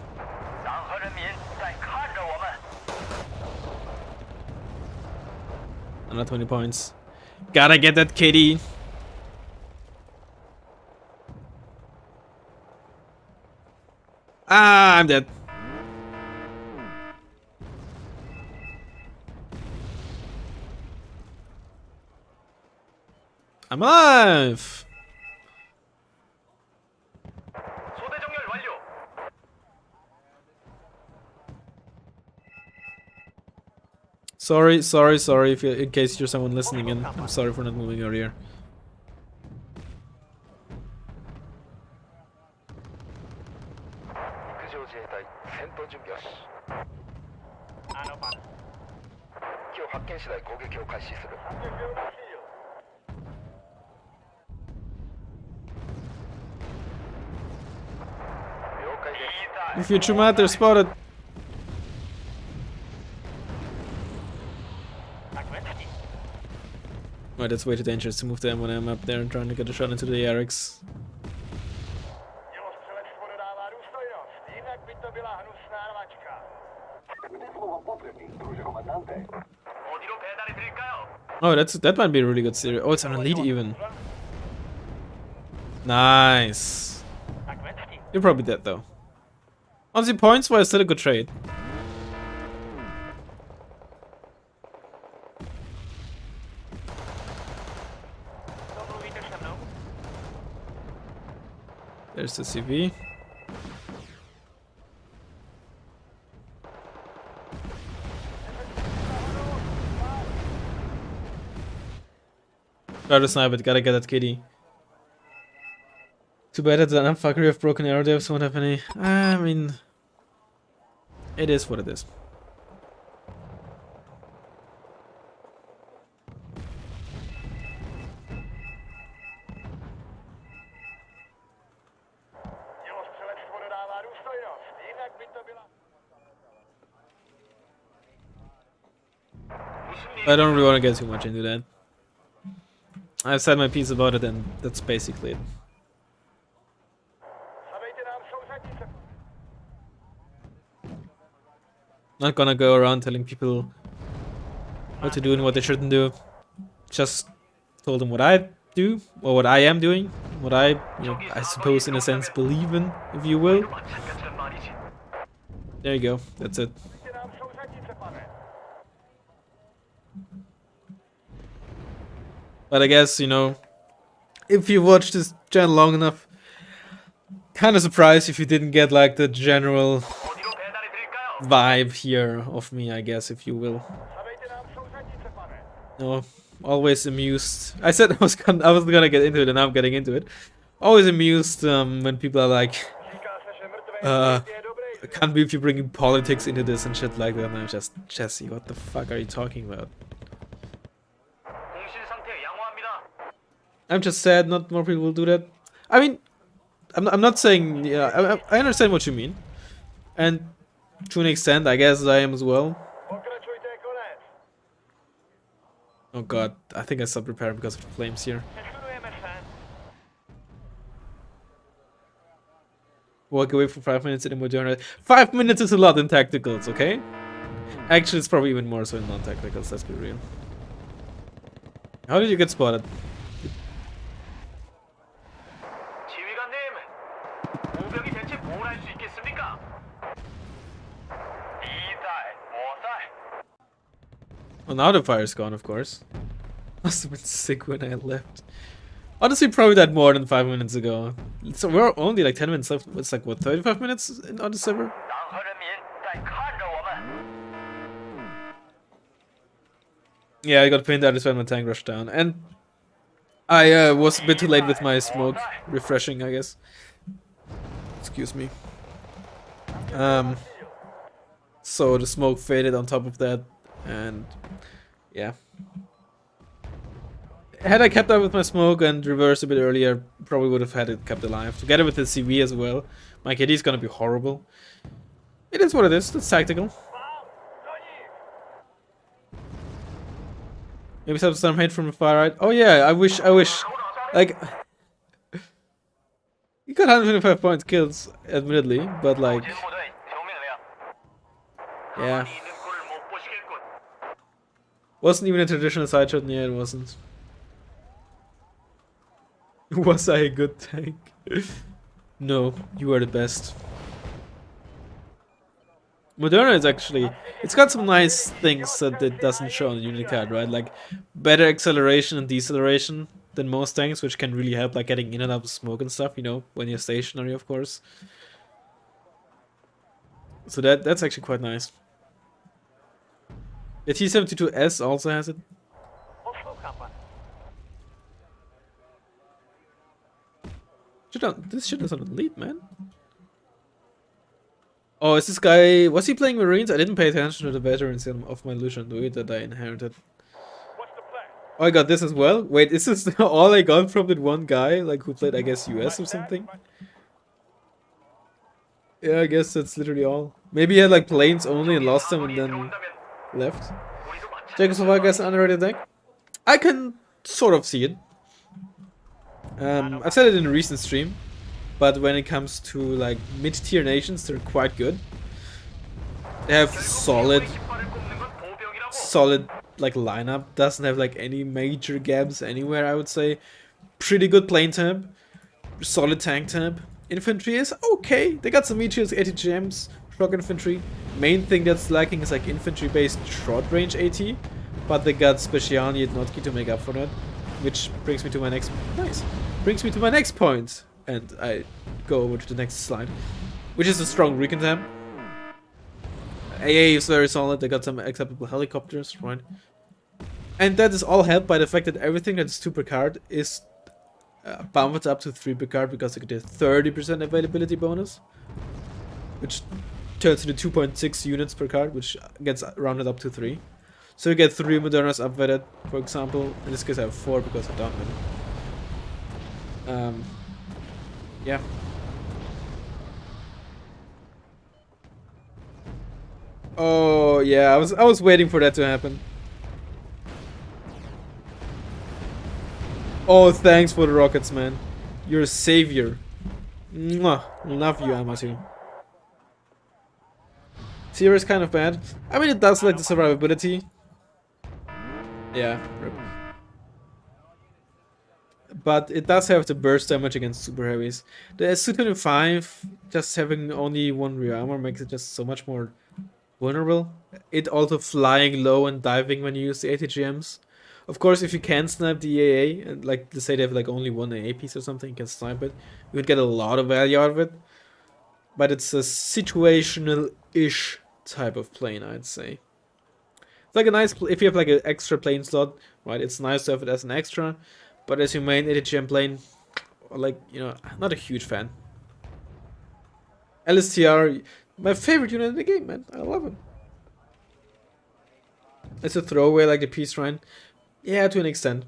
Another 20 points. Gotta get that kitty. Ah, I'm dead. I'm alive. Sorry if you, in case you're someone listening in. I'm sorry for not moving earlier. Future matter spotted. Oh, that's way too dangerous to move them when I'm up there and trying to get a shot into the RX. Oh, that might be a really good series. Oh, it's on a lead even. Nice. You're probably dead though. Honestly, points wise, still a good trade. There's the CV. Try to snipe it, gotta get that kitty. Too bad that the fuckery of broken arrow devs won't have any. I mean, it is what it is. I don't really want to get too much into that. I've said my piece about it, and that's basically it. Not gonna go around telling people what to do and what they shouldn't do. Just told them what I do, or what I am doing, what I, you know, I suppose in a sense believe in, if you will. There you go, that's it. But I guess, you know, if you watched this channel long enough, kind of surprised if you didn't get like the general vibe here of me, I guess, if you will. No, always amused. I said I was gonna get into it, and now I'm getting into it. Always amused when people are like, I can't believe you're bringing politics into this and shit like that. And I'm just, Jesse, what the fuck are you talking about? I'm just sad not more people will do that. I mean, I'm not saying, yeah, I understand what you mean. And to an extent, I guess I am as well. Oh god, I think I stopped repairing because of the flames here. Walk away for 5 minutes in a modern. 5 minutes is a lot in tacticals, okay? Actually, it's probably even more so in non-tacticals, let's be real. How did you get spotted? Well, now the fire's gone, of course. Must have been sick when I left. Honestly, probably that more than 5 minutes ago. So we're only like 10 minutes left. It's like, what, 35 minutes on the server? Yeah, I got pinned out as well, my tank rushed down. And I was a bit too late with my smoke. Refreshing, I guess. Excuse me. So the smoke faded on top of that, and yeah. Had I kept up with my smoke and reversed a bit earlier, probably would have had it kept alive. Together with the CV as well. My KD is gonna be horrible. It is what it is. It's tactical. Maybe some hate from the far right. Oh yeah, I wish. Like, he got 125 points kills, admittedly, but like, yeah. Wasn't even a traditional side shot. Yeah, it wasn't. Was I a good tank? No, you are the best. Moderna is actually, it's got some nice things that it doesn't show on the unit card, right? Like better acceleration and deceleration than most tanks, which can really help, like getting in and out of smoke and stuff, you know, when you're stationary, of course. So that's actually quite nice. The T-72S also has it. This shit is on elite, man. Oh, is this guy... Was he playing Marines? I didn't pay attention to the veterans of my Lucian Druid that I inherited. Oh, I got this as well? Wait, is this all I got from that one guy? Like, who played, I guess, US or something? Yeah, I guess that's literally all. Maybe he had, like, planes only and lost them and then left. Czechoslovakia is an underrated deck? I can sort of see it. I've said it in a recent stream, but when it comes to like mid-tier nations, they're quite good. They have solid like lineup. Doesn't have like any major gaps anywhere. I would say pretty good plane tab, solid tank tab. Infantry is okay. They got some meteors, ATGMs, shock infantry. Main thing that's lacking is like infantry-based short-range AT, but they got Specialny and Notki to make up for that. Which brings me to my next point, and I go over to the next slide, which is a strong recon tab. AA is very solid. They got some acceptable helicopters, right? And that is all helped by the fact that everything that's 2 per card is bumped up to 3 per card because they get a 30% availability bonus, which turns into 2.6 units per card, which gets rounded up to 3. So you get 3 Modernas upvetted, for example. In this case I have 4 because I don't win. Yeah. Oh yeah, I was waiting for that to happen. Oh, thanks for the rockets, man. You're a savior. Mwah. Love you, Amatu. Seer is kind of bad. I mean, it does like the survivability. Yeah, rip. But it does have the burst damage against super heavies. The Su-25 just having only 1 rear armor makes it just so much more vulnerable. It also flying low and diving when you use the ATGMs. Of course, if you can snipe the AA, and like let's say they have like only 1 AA piece or something, you can snipe it. You would get a lot of value out of it. But it's a situational-ish type of plane, I'd say. It's like a nice, if you have like an extra plane slot, right, it's nice to have it as an extra, but as your main ATGM plane, like, you know, not a huge fan. LSTR, my favorite unit in the game, man. I love him. It's a throwaway like the Peace Shrine. Yeah, to an extent.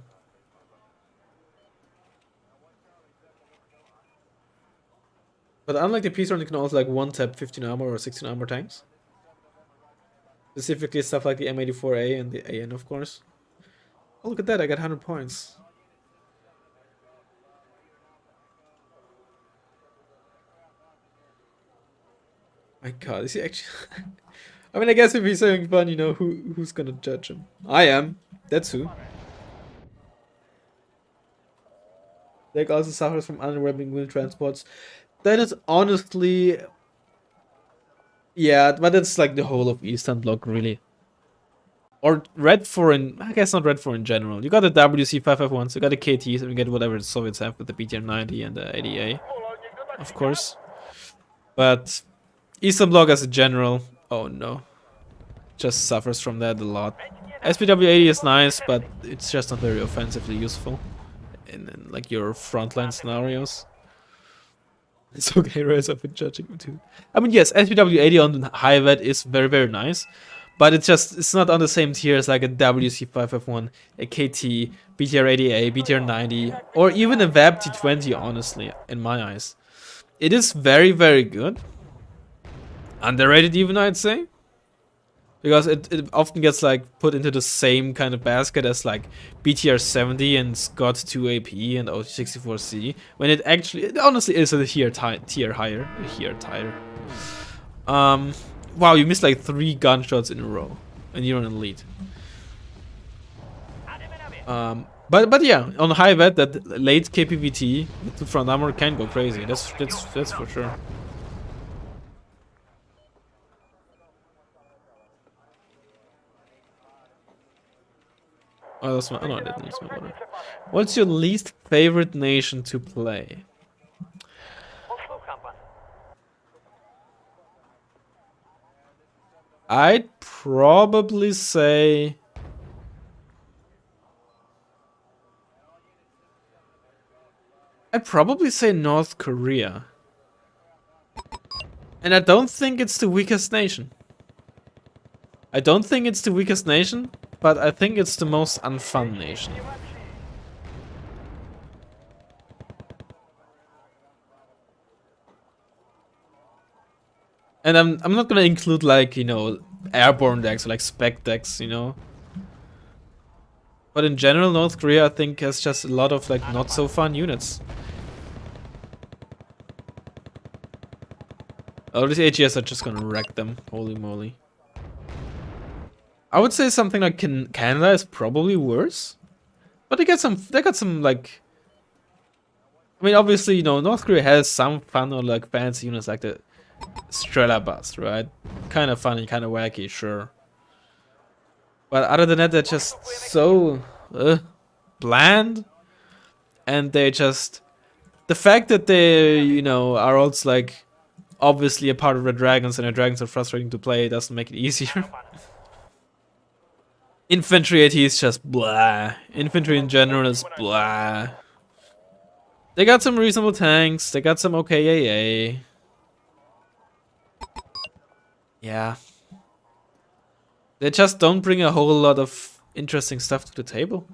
But unlike the Peace Shrine, you can also like one-tap 15 armor or 16 armor tanks. Specifically stuff like the M84A and the AN, of course. Oh, look at that, I got 100 points. My god, is he actually... I mean, I guess if he's having fun, you know, who's gonna judge him? I am. That's who. Deck also suffers from unraveling wind transports. That is honestly... Yeah, but that's like the whole of Eastern Bloc, really. Or Red 4 in... I guess not Red 4 in general. You got the WC551s, you got the KTs, and you get whatever the Soviets have with the BTR-90 and the ADA. Of course. But Eastern Bloc as a general... Oh no. Just suffers from that a lot. SPW-80 is nice, but it's just not very offensively useful. in like your frontline scenarios. It's okay, Rez, I've been judging him too. I mean, yes, SPW80 on high vet is very, very nice, but it's not on the same tier as like a WC5F1, a KT, BTR80A, BTR90, or even a VAB T20, honestly, in my eyes. It is very, very good. Underrated even, I'd say. Because it often gets like put into the same kind of basket as like BTR70 and Scott 2AP and OT64C, when it honestly is a tier higher. Wow, you missed like 3 gunshots in a row, and you're in the lead. But yeah, on high vet, that late KPVT with the front armor can go crazy. That's for sure. Oh, that's my. Oh, no, I didn't use my water. What's your least favorite nation to play? I'd probably say. North Korea. And I don't think it's the weakest nation. But I think it's the most unfun nation. And I'm not gonna include like, you know, airborne decks or like spec decks, you know. But in general, North Korea I think has just a lot of like not so fun units. Oh, these AGS are just gonna wreck them. Holy moly. I would say something like Canada is probably worse. But they got some like, I mean, obviously, you know, North Korea has some fun or like fancy units like the Strela Bus, right? Kind of funny, kind of wacky, sure. But other than that, they're just so bland, and they just, the fact that they, you know, are also like obviously a part of the Dragons, and the Dragons are frustrating to play, doesn't make it easier. Infantry AT is just blah. Infantry in general is blah. They got some reasonable tanks. They got some okay AA. Yeah. They just don't bring a whole lot of interesting stuff to the table.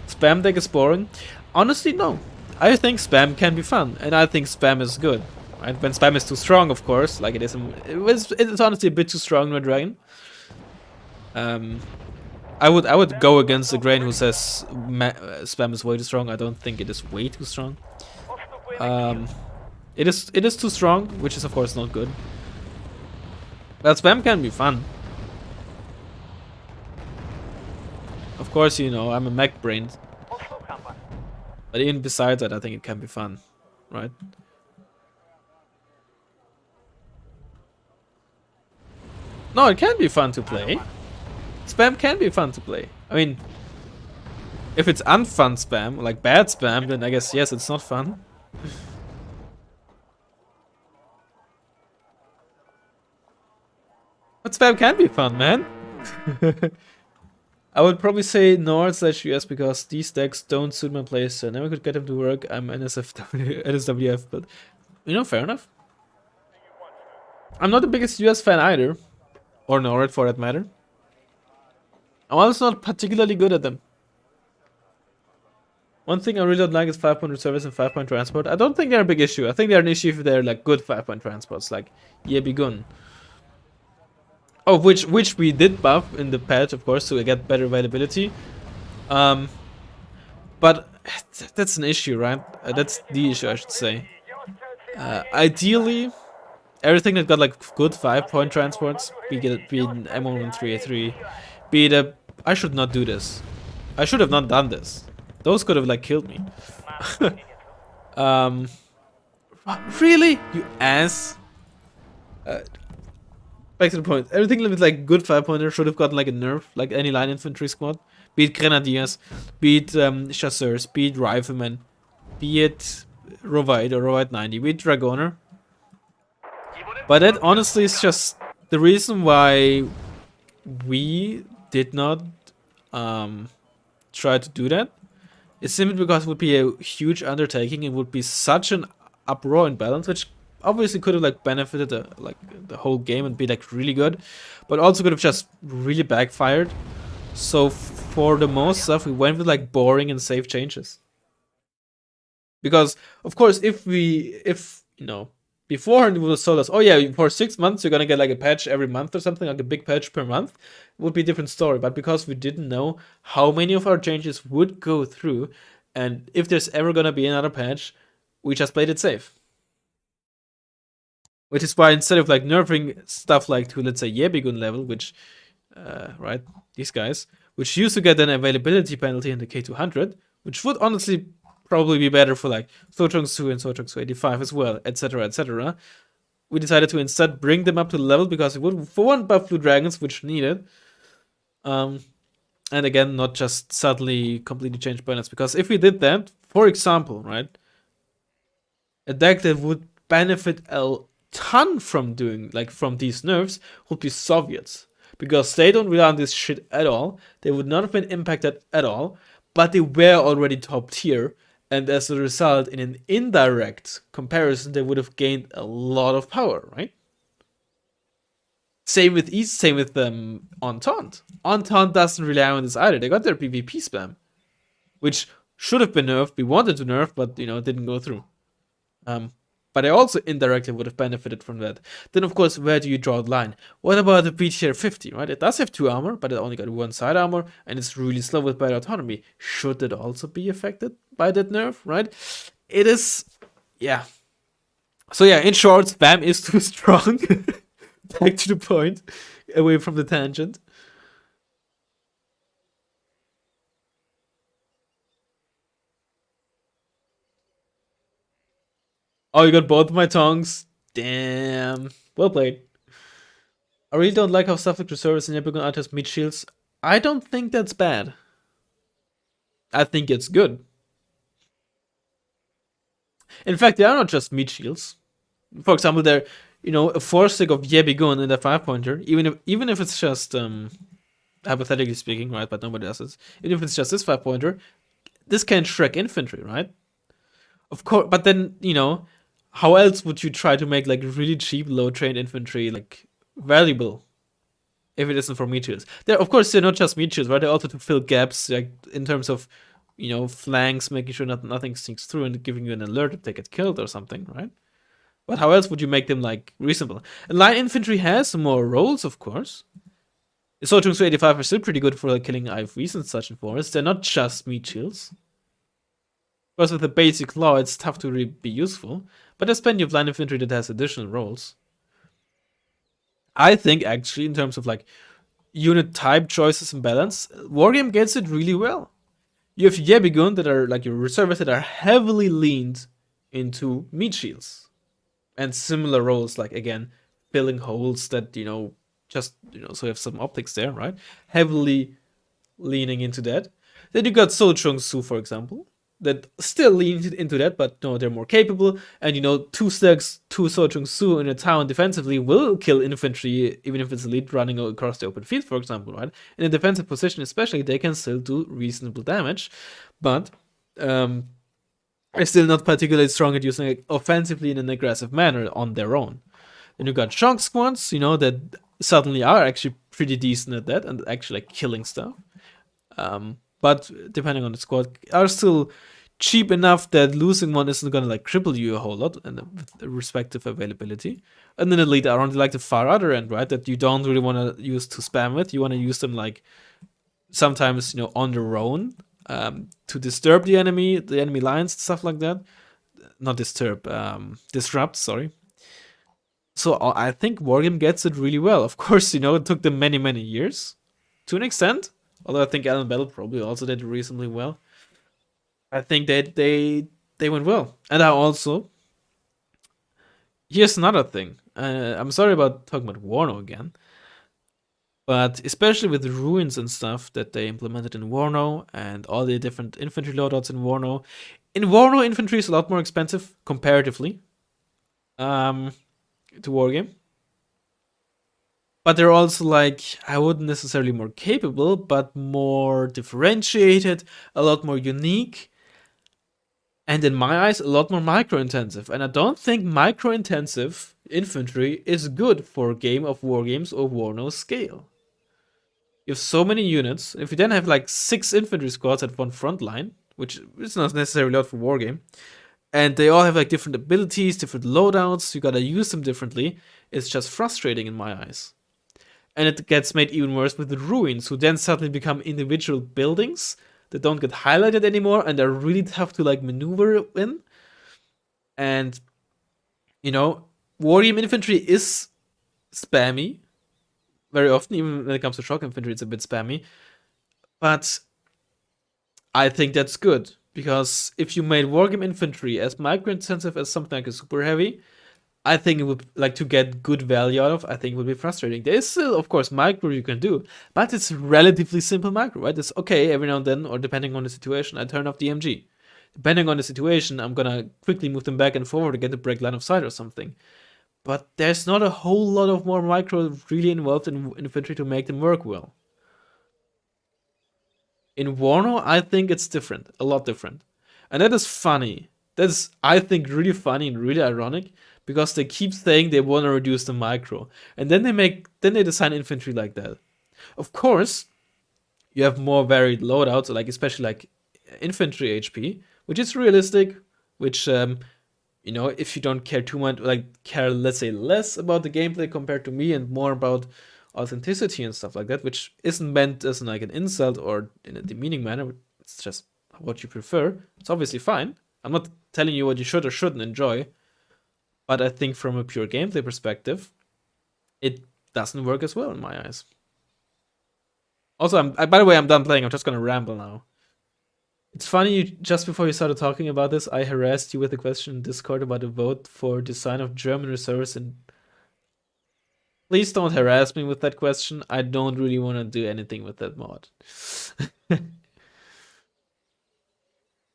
Spam deck is boring. Honestly, no. I think spam can be fun, and I think spam is good. Right? When spam is too strong, of course, like it is. It's honestly a bit too strong in Red Dragon. I would go against the grain who says spam is way too strong. I don't think it is way too strong. It is too strong, which is of course not good. But spam can be fun. Of course, you know, I'm a mech brain. But even besides that, I think it can be fun, right? No, it can be fun to play. Spam can be fun to play. I mean, if it's unfun spam, like bad spam, then I guess, yes, it's not fun. But spam can be fun, man. I would probably say North/US because these decks don't suit my playstyle. I never could get them to work. I'm NSWF, but you know, fair enough. I'm not the biggest US fan either, or North for that matter. I'm also not particularly good at them. One thing I really don't like is 5-point service and 5-point transport. I don't think they're a big issue. I think they're an issue if they're like good 5-point transports, like Yebigun. Oh, which we did buff in the patch, of course, to get better availability. But that's an issue, right? That's the issue, I should say. Ideally, everything that got like good 5-point transports, be it an M13A3, be it a... I should not do this. I should have not done this. Those could have like killed me. Really? You ass? Back to the point. Everything with like good 5-pointer should have gotten like a nerf, like any line infantry squad. Be it Grenadiers, be it Chasseurs, be it Riflemen, be it Rovide or Rovide 90, be it Dragoner. But that honestly is just the reason why we did not try to do that. It's simply because it would be a huge undertaking. It would be such an uproar in balance, which obviously could have like benefited the whole game and be like really good, but also could have just really backfired. So for the most stuff, we went with like boring and safe changes. Because of course, if you know, beforehand it would have told us, oh yeah, for 6 months you're gonna get like a patch every month or something, like a big patch per month, it would be a different story. But because we didn't know how many of our changes would go through, and if there's ever gonna be another patch, we just played it safe. Which is why instead of like nerfing stuff like to, let's say, Yebigun level, which right, these guys, which used to get an availability penalty in the K200, which would honestly probably be better for like Sochong-Su and Sochong-Su 85 as well, etc., etc. We decided to instead bring them up to the level because it would, for one, buff blue dragons, which needed. And again, not just suddenly completely change balance. Because if we did that, for example, right, a deck that would benefit a ton from doing, like, from these nerfs would be Soviets. Because they don't rely on this shit at all. They would not have been impacted at all. But they were already top tier. And as a result, in an indirect comparison, they would have gained a lot of power, right? Same with East, same with Entente. Entente doesn't rely on this either. They got their PvP spam, which should have been nerfed. We wanted to nerf, but you know, it didn't go through. But I also indirectly would have benefited from that. Then, of course, where do you draw the line? What about the BTR 50, right? It does have 2 armor, but it only got 1 side armor, and it's really slow with better autonomy. Should it also be affected by that nerf, right? It is, yeah. So yeah, in short, spam is too strong. Back to the point, away from the tangent. Oh, you got both my tongues? Damn. Well played. I really don't like how stuff like Reservice and Epigon items meet shields. I don't think that's bad. I think it's good. In fact, they are not just meat shields. For example, they're, you know, a 4-stick of Yebigun in the 5-pointer, even if it's just hypothetically speaking, right? But nobody does it. Even if it's just this 5-pointer, this can Shrek infantry, right? Of course, but then, you know, how else would you try to make like really cheap, low trained infantry like valuable if it isn't for meat shields? They're, of course, they're not just meat shields, right? They're also to fill gaps, like in terms of, you know, flanks, making sure nothing sneaks through and giving you an alert if they get killed or something, right? But how else would you make them like reasonable? And light infantry has more roles, of course. Sochung-Su 85 are still pretty good for like killing IFVs and such in forests. They're not just meat shields. Because with the basic law, it's tough to really be useful. But there's plenty of line infantry that has additional roles. I think, actually, in terms of like unit type choices and balance, Wargame gets it really well. You have Yebigun that are like your reservists that are heavily leaned into meat shields. And similar roles, like again, filling holes that, you know, just, you know, so you have some optics there, right? Heavily leaning into that. Then you got Sochong-Su, for example, that still leans into that, but no, they're more capable. And you know, 2 stacks, 2 Sochong-Su in a town defensively will kill infantry, even if it's elite running across the open field, for example, right? In a defensive position, especially, they can still do reasonable damage, but are still not particularly strong at using it offensively in an aggressive manner on their own. Then you got chunk squads, you know, that suddenly are actually pretty decent at that and actually like killing stuff. But depending on the squad, are still cheap enough that losing one isn't gonna like cripple you a whole lot, and with the respective availability. And then elite are on like the far other end, right? That you don't really want to use to spam with. You want to use them like sometimes, you know, on their own, to disturb the enemy lines, stuff like that. Not disturb, disrupt. Sorry. So I think Wargame gets it really well. Of course, you know, it took them many years to an extent. Although I think Alan Battle probably also did reasonably well. I think they went well. And I also, here's another thing. I'm sorry about talking about Warno again, but especially with the ruins and stuff that they implemented in Warno and all the different infantry loadouts in Warno. In Warno, infantry is a lot more expensive comparatively to Wargame. but they're also like, I wouldn't necessarily more capable, but more differentiated, a lot more unique, and in my eyes, a lot more micro-intensive. And I don't think micro-intensive infantry is good for a game of wargames or Warno scale. You have so many units. If you then have like 6 infantry squads at one front line, which is not necessarily a lot for wargame, and they all have like different abilities, different loadouts, you gotta use them differently, it's just frustrating in my eyes. And it gets made even worse with the ruins, who then suddenly become individual buildings that don't get highlighted anymore and are really tough to like maneuver in. And you know, wargame infantry is spammy very often, even when it comes to shock infantry, it's a bit spammy. But I think that's good because if you made wargame infantry as micro intensive as something like a super heavy, I think it would like to get good value out of. I think it would be frustrating. There is still, of course, micro you can do, but it's relatively simple micro, right? It's okay every now and then, or depending on the situation, I turn off the MG. Depending on the situation, I'm gonna quickly move them back and forward to get the break line of sight or something. But there's not a whole lot of more micro really involved in infantry to make them work well. In Warno, I think it's different, a lot different. And that is funny. That's, I think, really funny and really ironic because they keep saying they want to reduce the micro. And then they design infantry like that. Of course, you have more varied loadouts, like especially like infantry HP, which is realistic, which if you don't care too much, like care, let's say, less about the gameplay compared to me and more about authenticity and stuff like that, which isn't meant as like an insult or in a demeaning manner. It's just what you prefer. It's obviously fine. I'm not telling you what you should or shouldn't enjoy, but I think from a pure gameplay perspective, it doesn't work as well in my eyes. Also, by the way, I'm done playing. I'm just gonna ramble now. It's funny, just before you started talking about this, I harassed you with a question in Discord about a vote for design of German reserves. And please don't harass me with that question. I don't really want to do anything with that mod.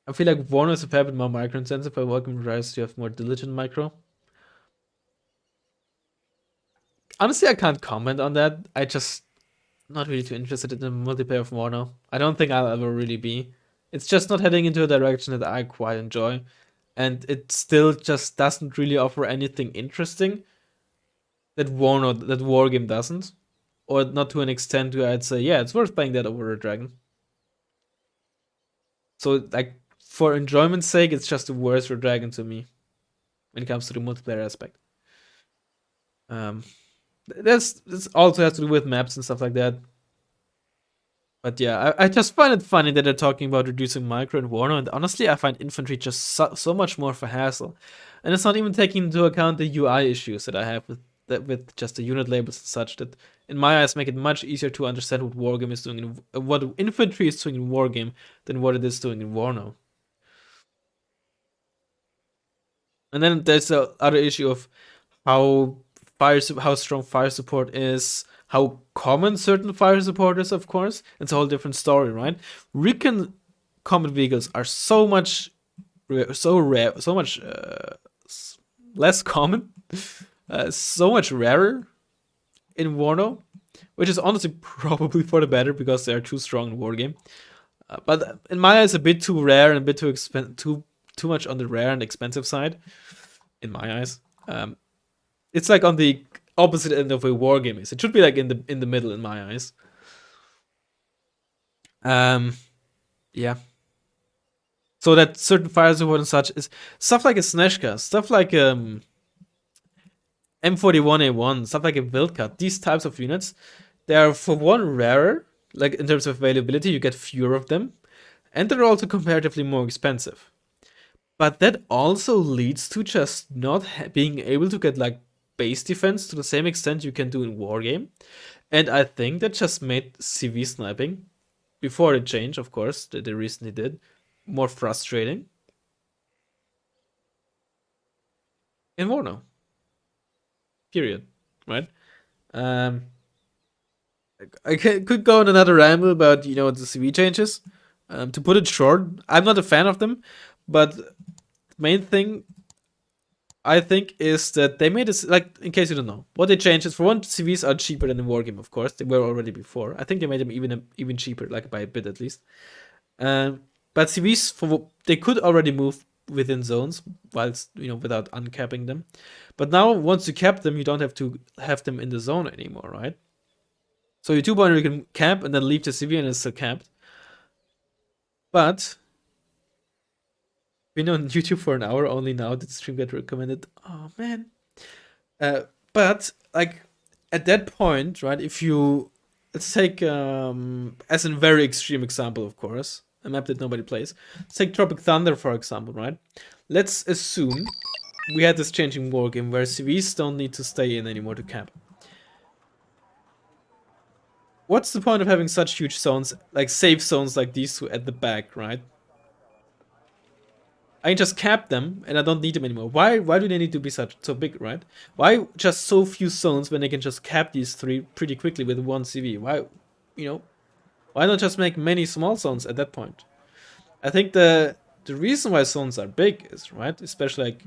I feel like Warner is a fair bit more micro-intensive, but welcome Rise to have more diligent micro. Honestly, I can't comment on that. I just not really too interested in the multiplayer of Warner. I don't think I'll ever really be. It's just not heading into a direction that I quite enjoy. And it still just doesn't really offer anything interesting that Wargame doesn't. Or not to an extent where I'd say, yeah, it's worth playing that over a dragon. So, like, for enjoyment's sake, it's just a worse Red Dragon to me when it comes to the multiplayer aspect. This also has to do with maps and stuff like that. But yeah, I just find it funny that they're talking about reducing micro and Warner, and honestly, I find infantry just so much more of a hassle. And it's not even taking into account the UI issues that I have with just the unit labels and such that, in my eyes, make it much easier to understand what Wargame is doing, what infantry is doing in Wargame than what it is doing in Warno. And then there's the other issue of how strong fire support is, how common certain fire support is, of course. It's a whole different story, right? Recon combat vehicles are so much rare, so much less common, so much rarer in Warno, which is honestly probably for the better because they are too strong in Wargame. But in my eyes, a bit too rare and a bit too much on the rare and expensive side. In my eyes, it's like on the opposite end of a war game is. It should be like in the middle in my eyes. Yeah. So that certain fire support and such is stuff like a Snezhka, stuff like M41A1, stuff like a Wildcat. These types of units, they are for one rarer, like in terms of availability, you get fewer of them, and they're also comparatively more expensive. But that also leads to just not being able to get like base defense to the same extent you can do in Wargame. And I think that just made CV sniping, before the change, of course, that they recently did, more frustrating in Warno. Period. Right? I could go on another ramble about, the CV changes. To put it short, I'm not a fan of them, but main thing I think, is that they made this, like, in case you don't know, what they changed is, for one, CVs are cheaper than in Wargame, of course. They were already before. I think they made them even cheaper, like by a bit at least. But CVs, they could already move within zones, whilst, without uncapping them. But now, once you cap them, you don't have to have them in the zone anymore, right? So your 2-pointer you can cap and then leave the CV and it's still capped. But been on YouTube for an hour, only now did the stream get recommended. Oh man. But like at that point, right? If you, let's take as a very extreme example, of course, a map that nobody plays. Let's take Tropic Thunder, for example, right? Let's assume we had this changing wargame where CVs don't need to stay in anymore to cap. What's the point of having such huge zones, like safe zones like these two at the back, right? I can just cap them and I don't need them anymore. Why do they need to be so big, right? Why just so few zones when they can just cap these three pretty quickly with one CV? Why not just make many small zones at that point? I think the reason why zones are big is, right, especially like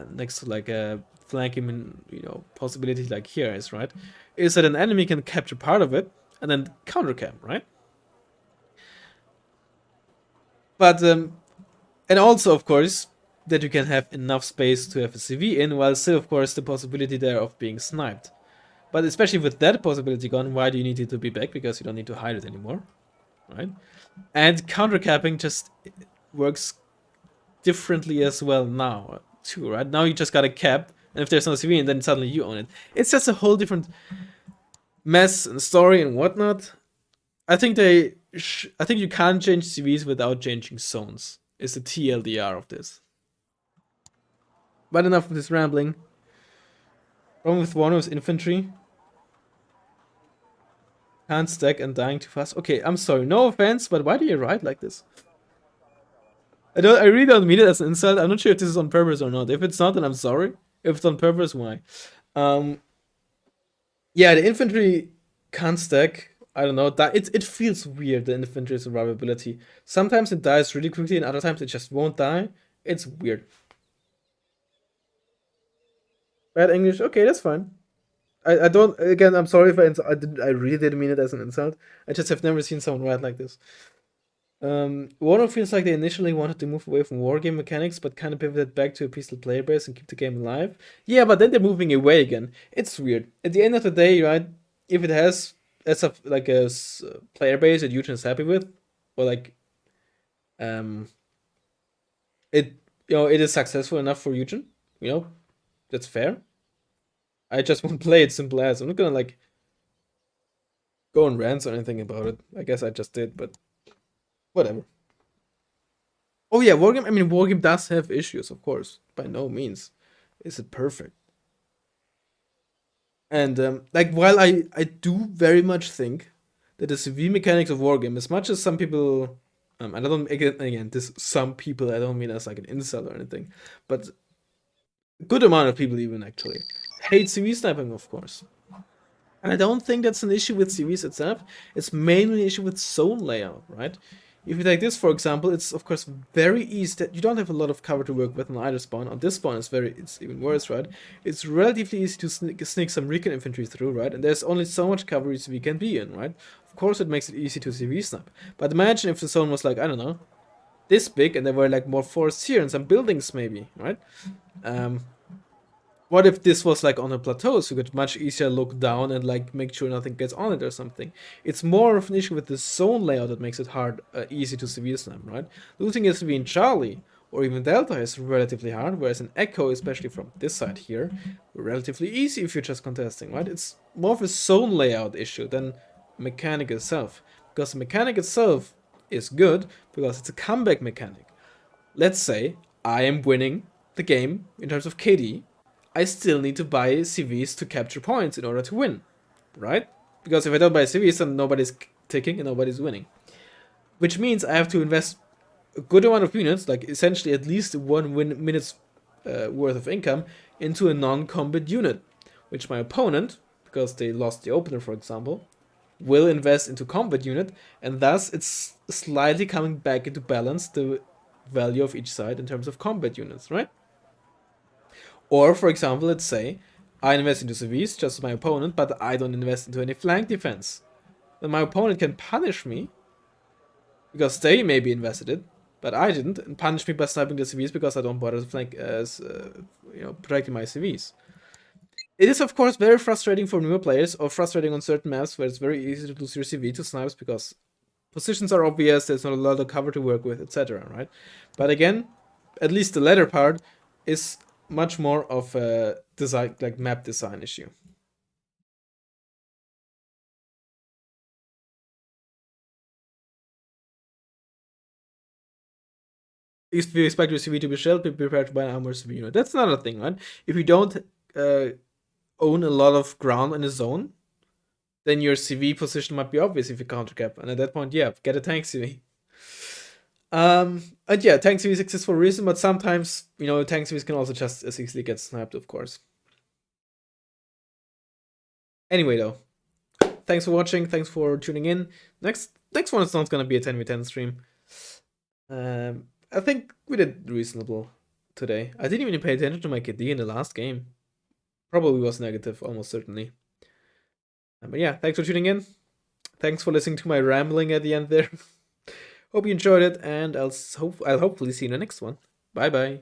next to like a flanking, possibility like here is, right, is that an enemy can capture part of it and then counter cap, right? But and also, of course, that you can have enough space to have a CV in, while still, of course, the possibility there of being sniped. But especially with that possibility gone, why do you need it to be back? Because you don't need to hide it anymore, right? And counter capping just works differently as well now, too, right? Now you just got a cap, and if there's no CV, and then suddenly you own it. It's just a whole different mess and story and whatnot. I think you can't change CVs without changing zones. Is the TLDR of this. But enough of this rambling. Problem with one is infantry. Can't stack and dying too fast. Okay, I'm sorry. No offense, but why do you ride like this? I really don't mean it as an insult. I'm not sure if this is on purpose or not. If it's not, then I'm sorry. If it's on purpose, why? Yeah, the infantry can't stack. I don't know. It feels weird, the infantry survivability. Sometimes it dies really quickly, and other times it just won't die. It's weird. Bad English. Okay, that's fine. I don't. Again, I'm sorry if I really didn't mean it as an insult. I just have never seen someone write like this. Warner feels like they initially wanted to move away from wargame mechanics, but kind of pivoted back to a peaceful player base and keep the game alive. Yeah, but then they're moving away again. It's weird. At the end of the day, right? If it has like a player base that Eugen is happy with, or like, it it is successful enough for Eugen. That's fair. I just won't play it simple as. I'm not gonna like go on rants or anything about it. I guess I just did, but whatever. Oh yeah, Wargame. I mean, Wargame does have issues, of course. By no means is it perfect. And like, while I do very much think that the CV mechanics of Wargame, as much as some people, and I don't again this some people, I don't mean as like an insult or anything, but a good amount of people even actually hate CV sniping, of course. And I don't think that's an issue with CVs itself. It's mainly an issue with zone layout, right? If you take this, for example, it's of course very easy that you don't have a lot of cover to work with on either spawn. On this spawn, it's even worse, right? It's relatively easy to sneak some recon infantry through, right? And there's only so much cover CV can be in, right? Of course, it makes it easy to CV snipe. But imagine if the zone was like, I don't know, this big, and there were like more forests here and some buildings maybe, right? What if this was like on a plateau, so you could much easier look down and like make sure nothing gets on it or something? It's more of an issue with the zone layout that makes it easy to severe snipe, right? Losing a CV in Charlie or even Delta is relatively hard, whereas an Echo, especially from this side here, relatively easy if you're just contesting, right? It's more of a zone layout issue than mechanic itself, because the mechanic itself is good because it's a comeback mechanic. Let's say I am winning the game in terms of KD. I still need to buy CVs to capture points in order to win, right? Because if I don't buy CVs, then nobody's ticking and nobody's winning. Which means I have to invest a good amount of units, like essentially at least 1 minute's worth of income, into a non-combat unit. Which my opponent, because they lost the opener, for example, will invest into combat unit, and thus it's slightly coming back into balance the value of each side in terms of combat units, right? Or, for example, let's say I invest into CVs just as my opponent, but I don't invest into any flank defense. Then my opponent can punish me because they maybe invested it, but I didn't, and punish me by sniping the CVs because I don't bother to flank as protecting my CVs. It is of course very frustrating for newer players, or frustrating on certain maps where it's very easy to lose your CV to snipes because positions are obvious, there's not a lot of cover to work with, etc. Right? But again, at least the latter part is much more of a design, like map design issue. If you expect your CV to be shelled, be prepared to buy an armor CV unit. That's another thing, right? If you don't own a lot of ground in a zone, then your CV position might be obvious if you counter cap. And at that point, yeah, get a tank CV. And yeah, tank CVs exist for a reason, but sometimes, tank CVs can also just as easily get sniped, of course. Anyway, though, thanks for watching, thanks for tuning in. Next one is not gonna be a 10v10 stream. I think we did reasonable today. I didn't even pay attention to my KD in the last game. Probably was negative, almost certainly. But yeah, thanks for tuning in. Thanks for listening to my rambling at the end there. Hope you enjoyed it, and I'll hopefully see you in the next one. Bye bye.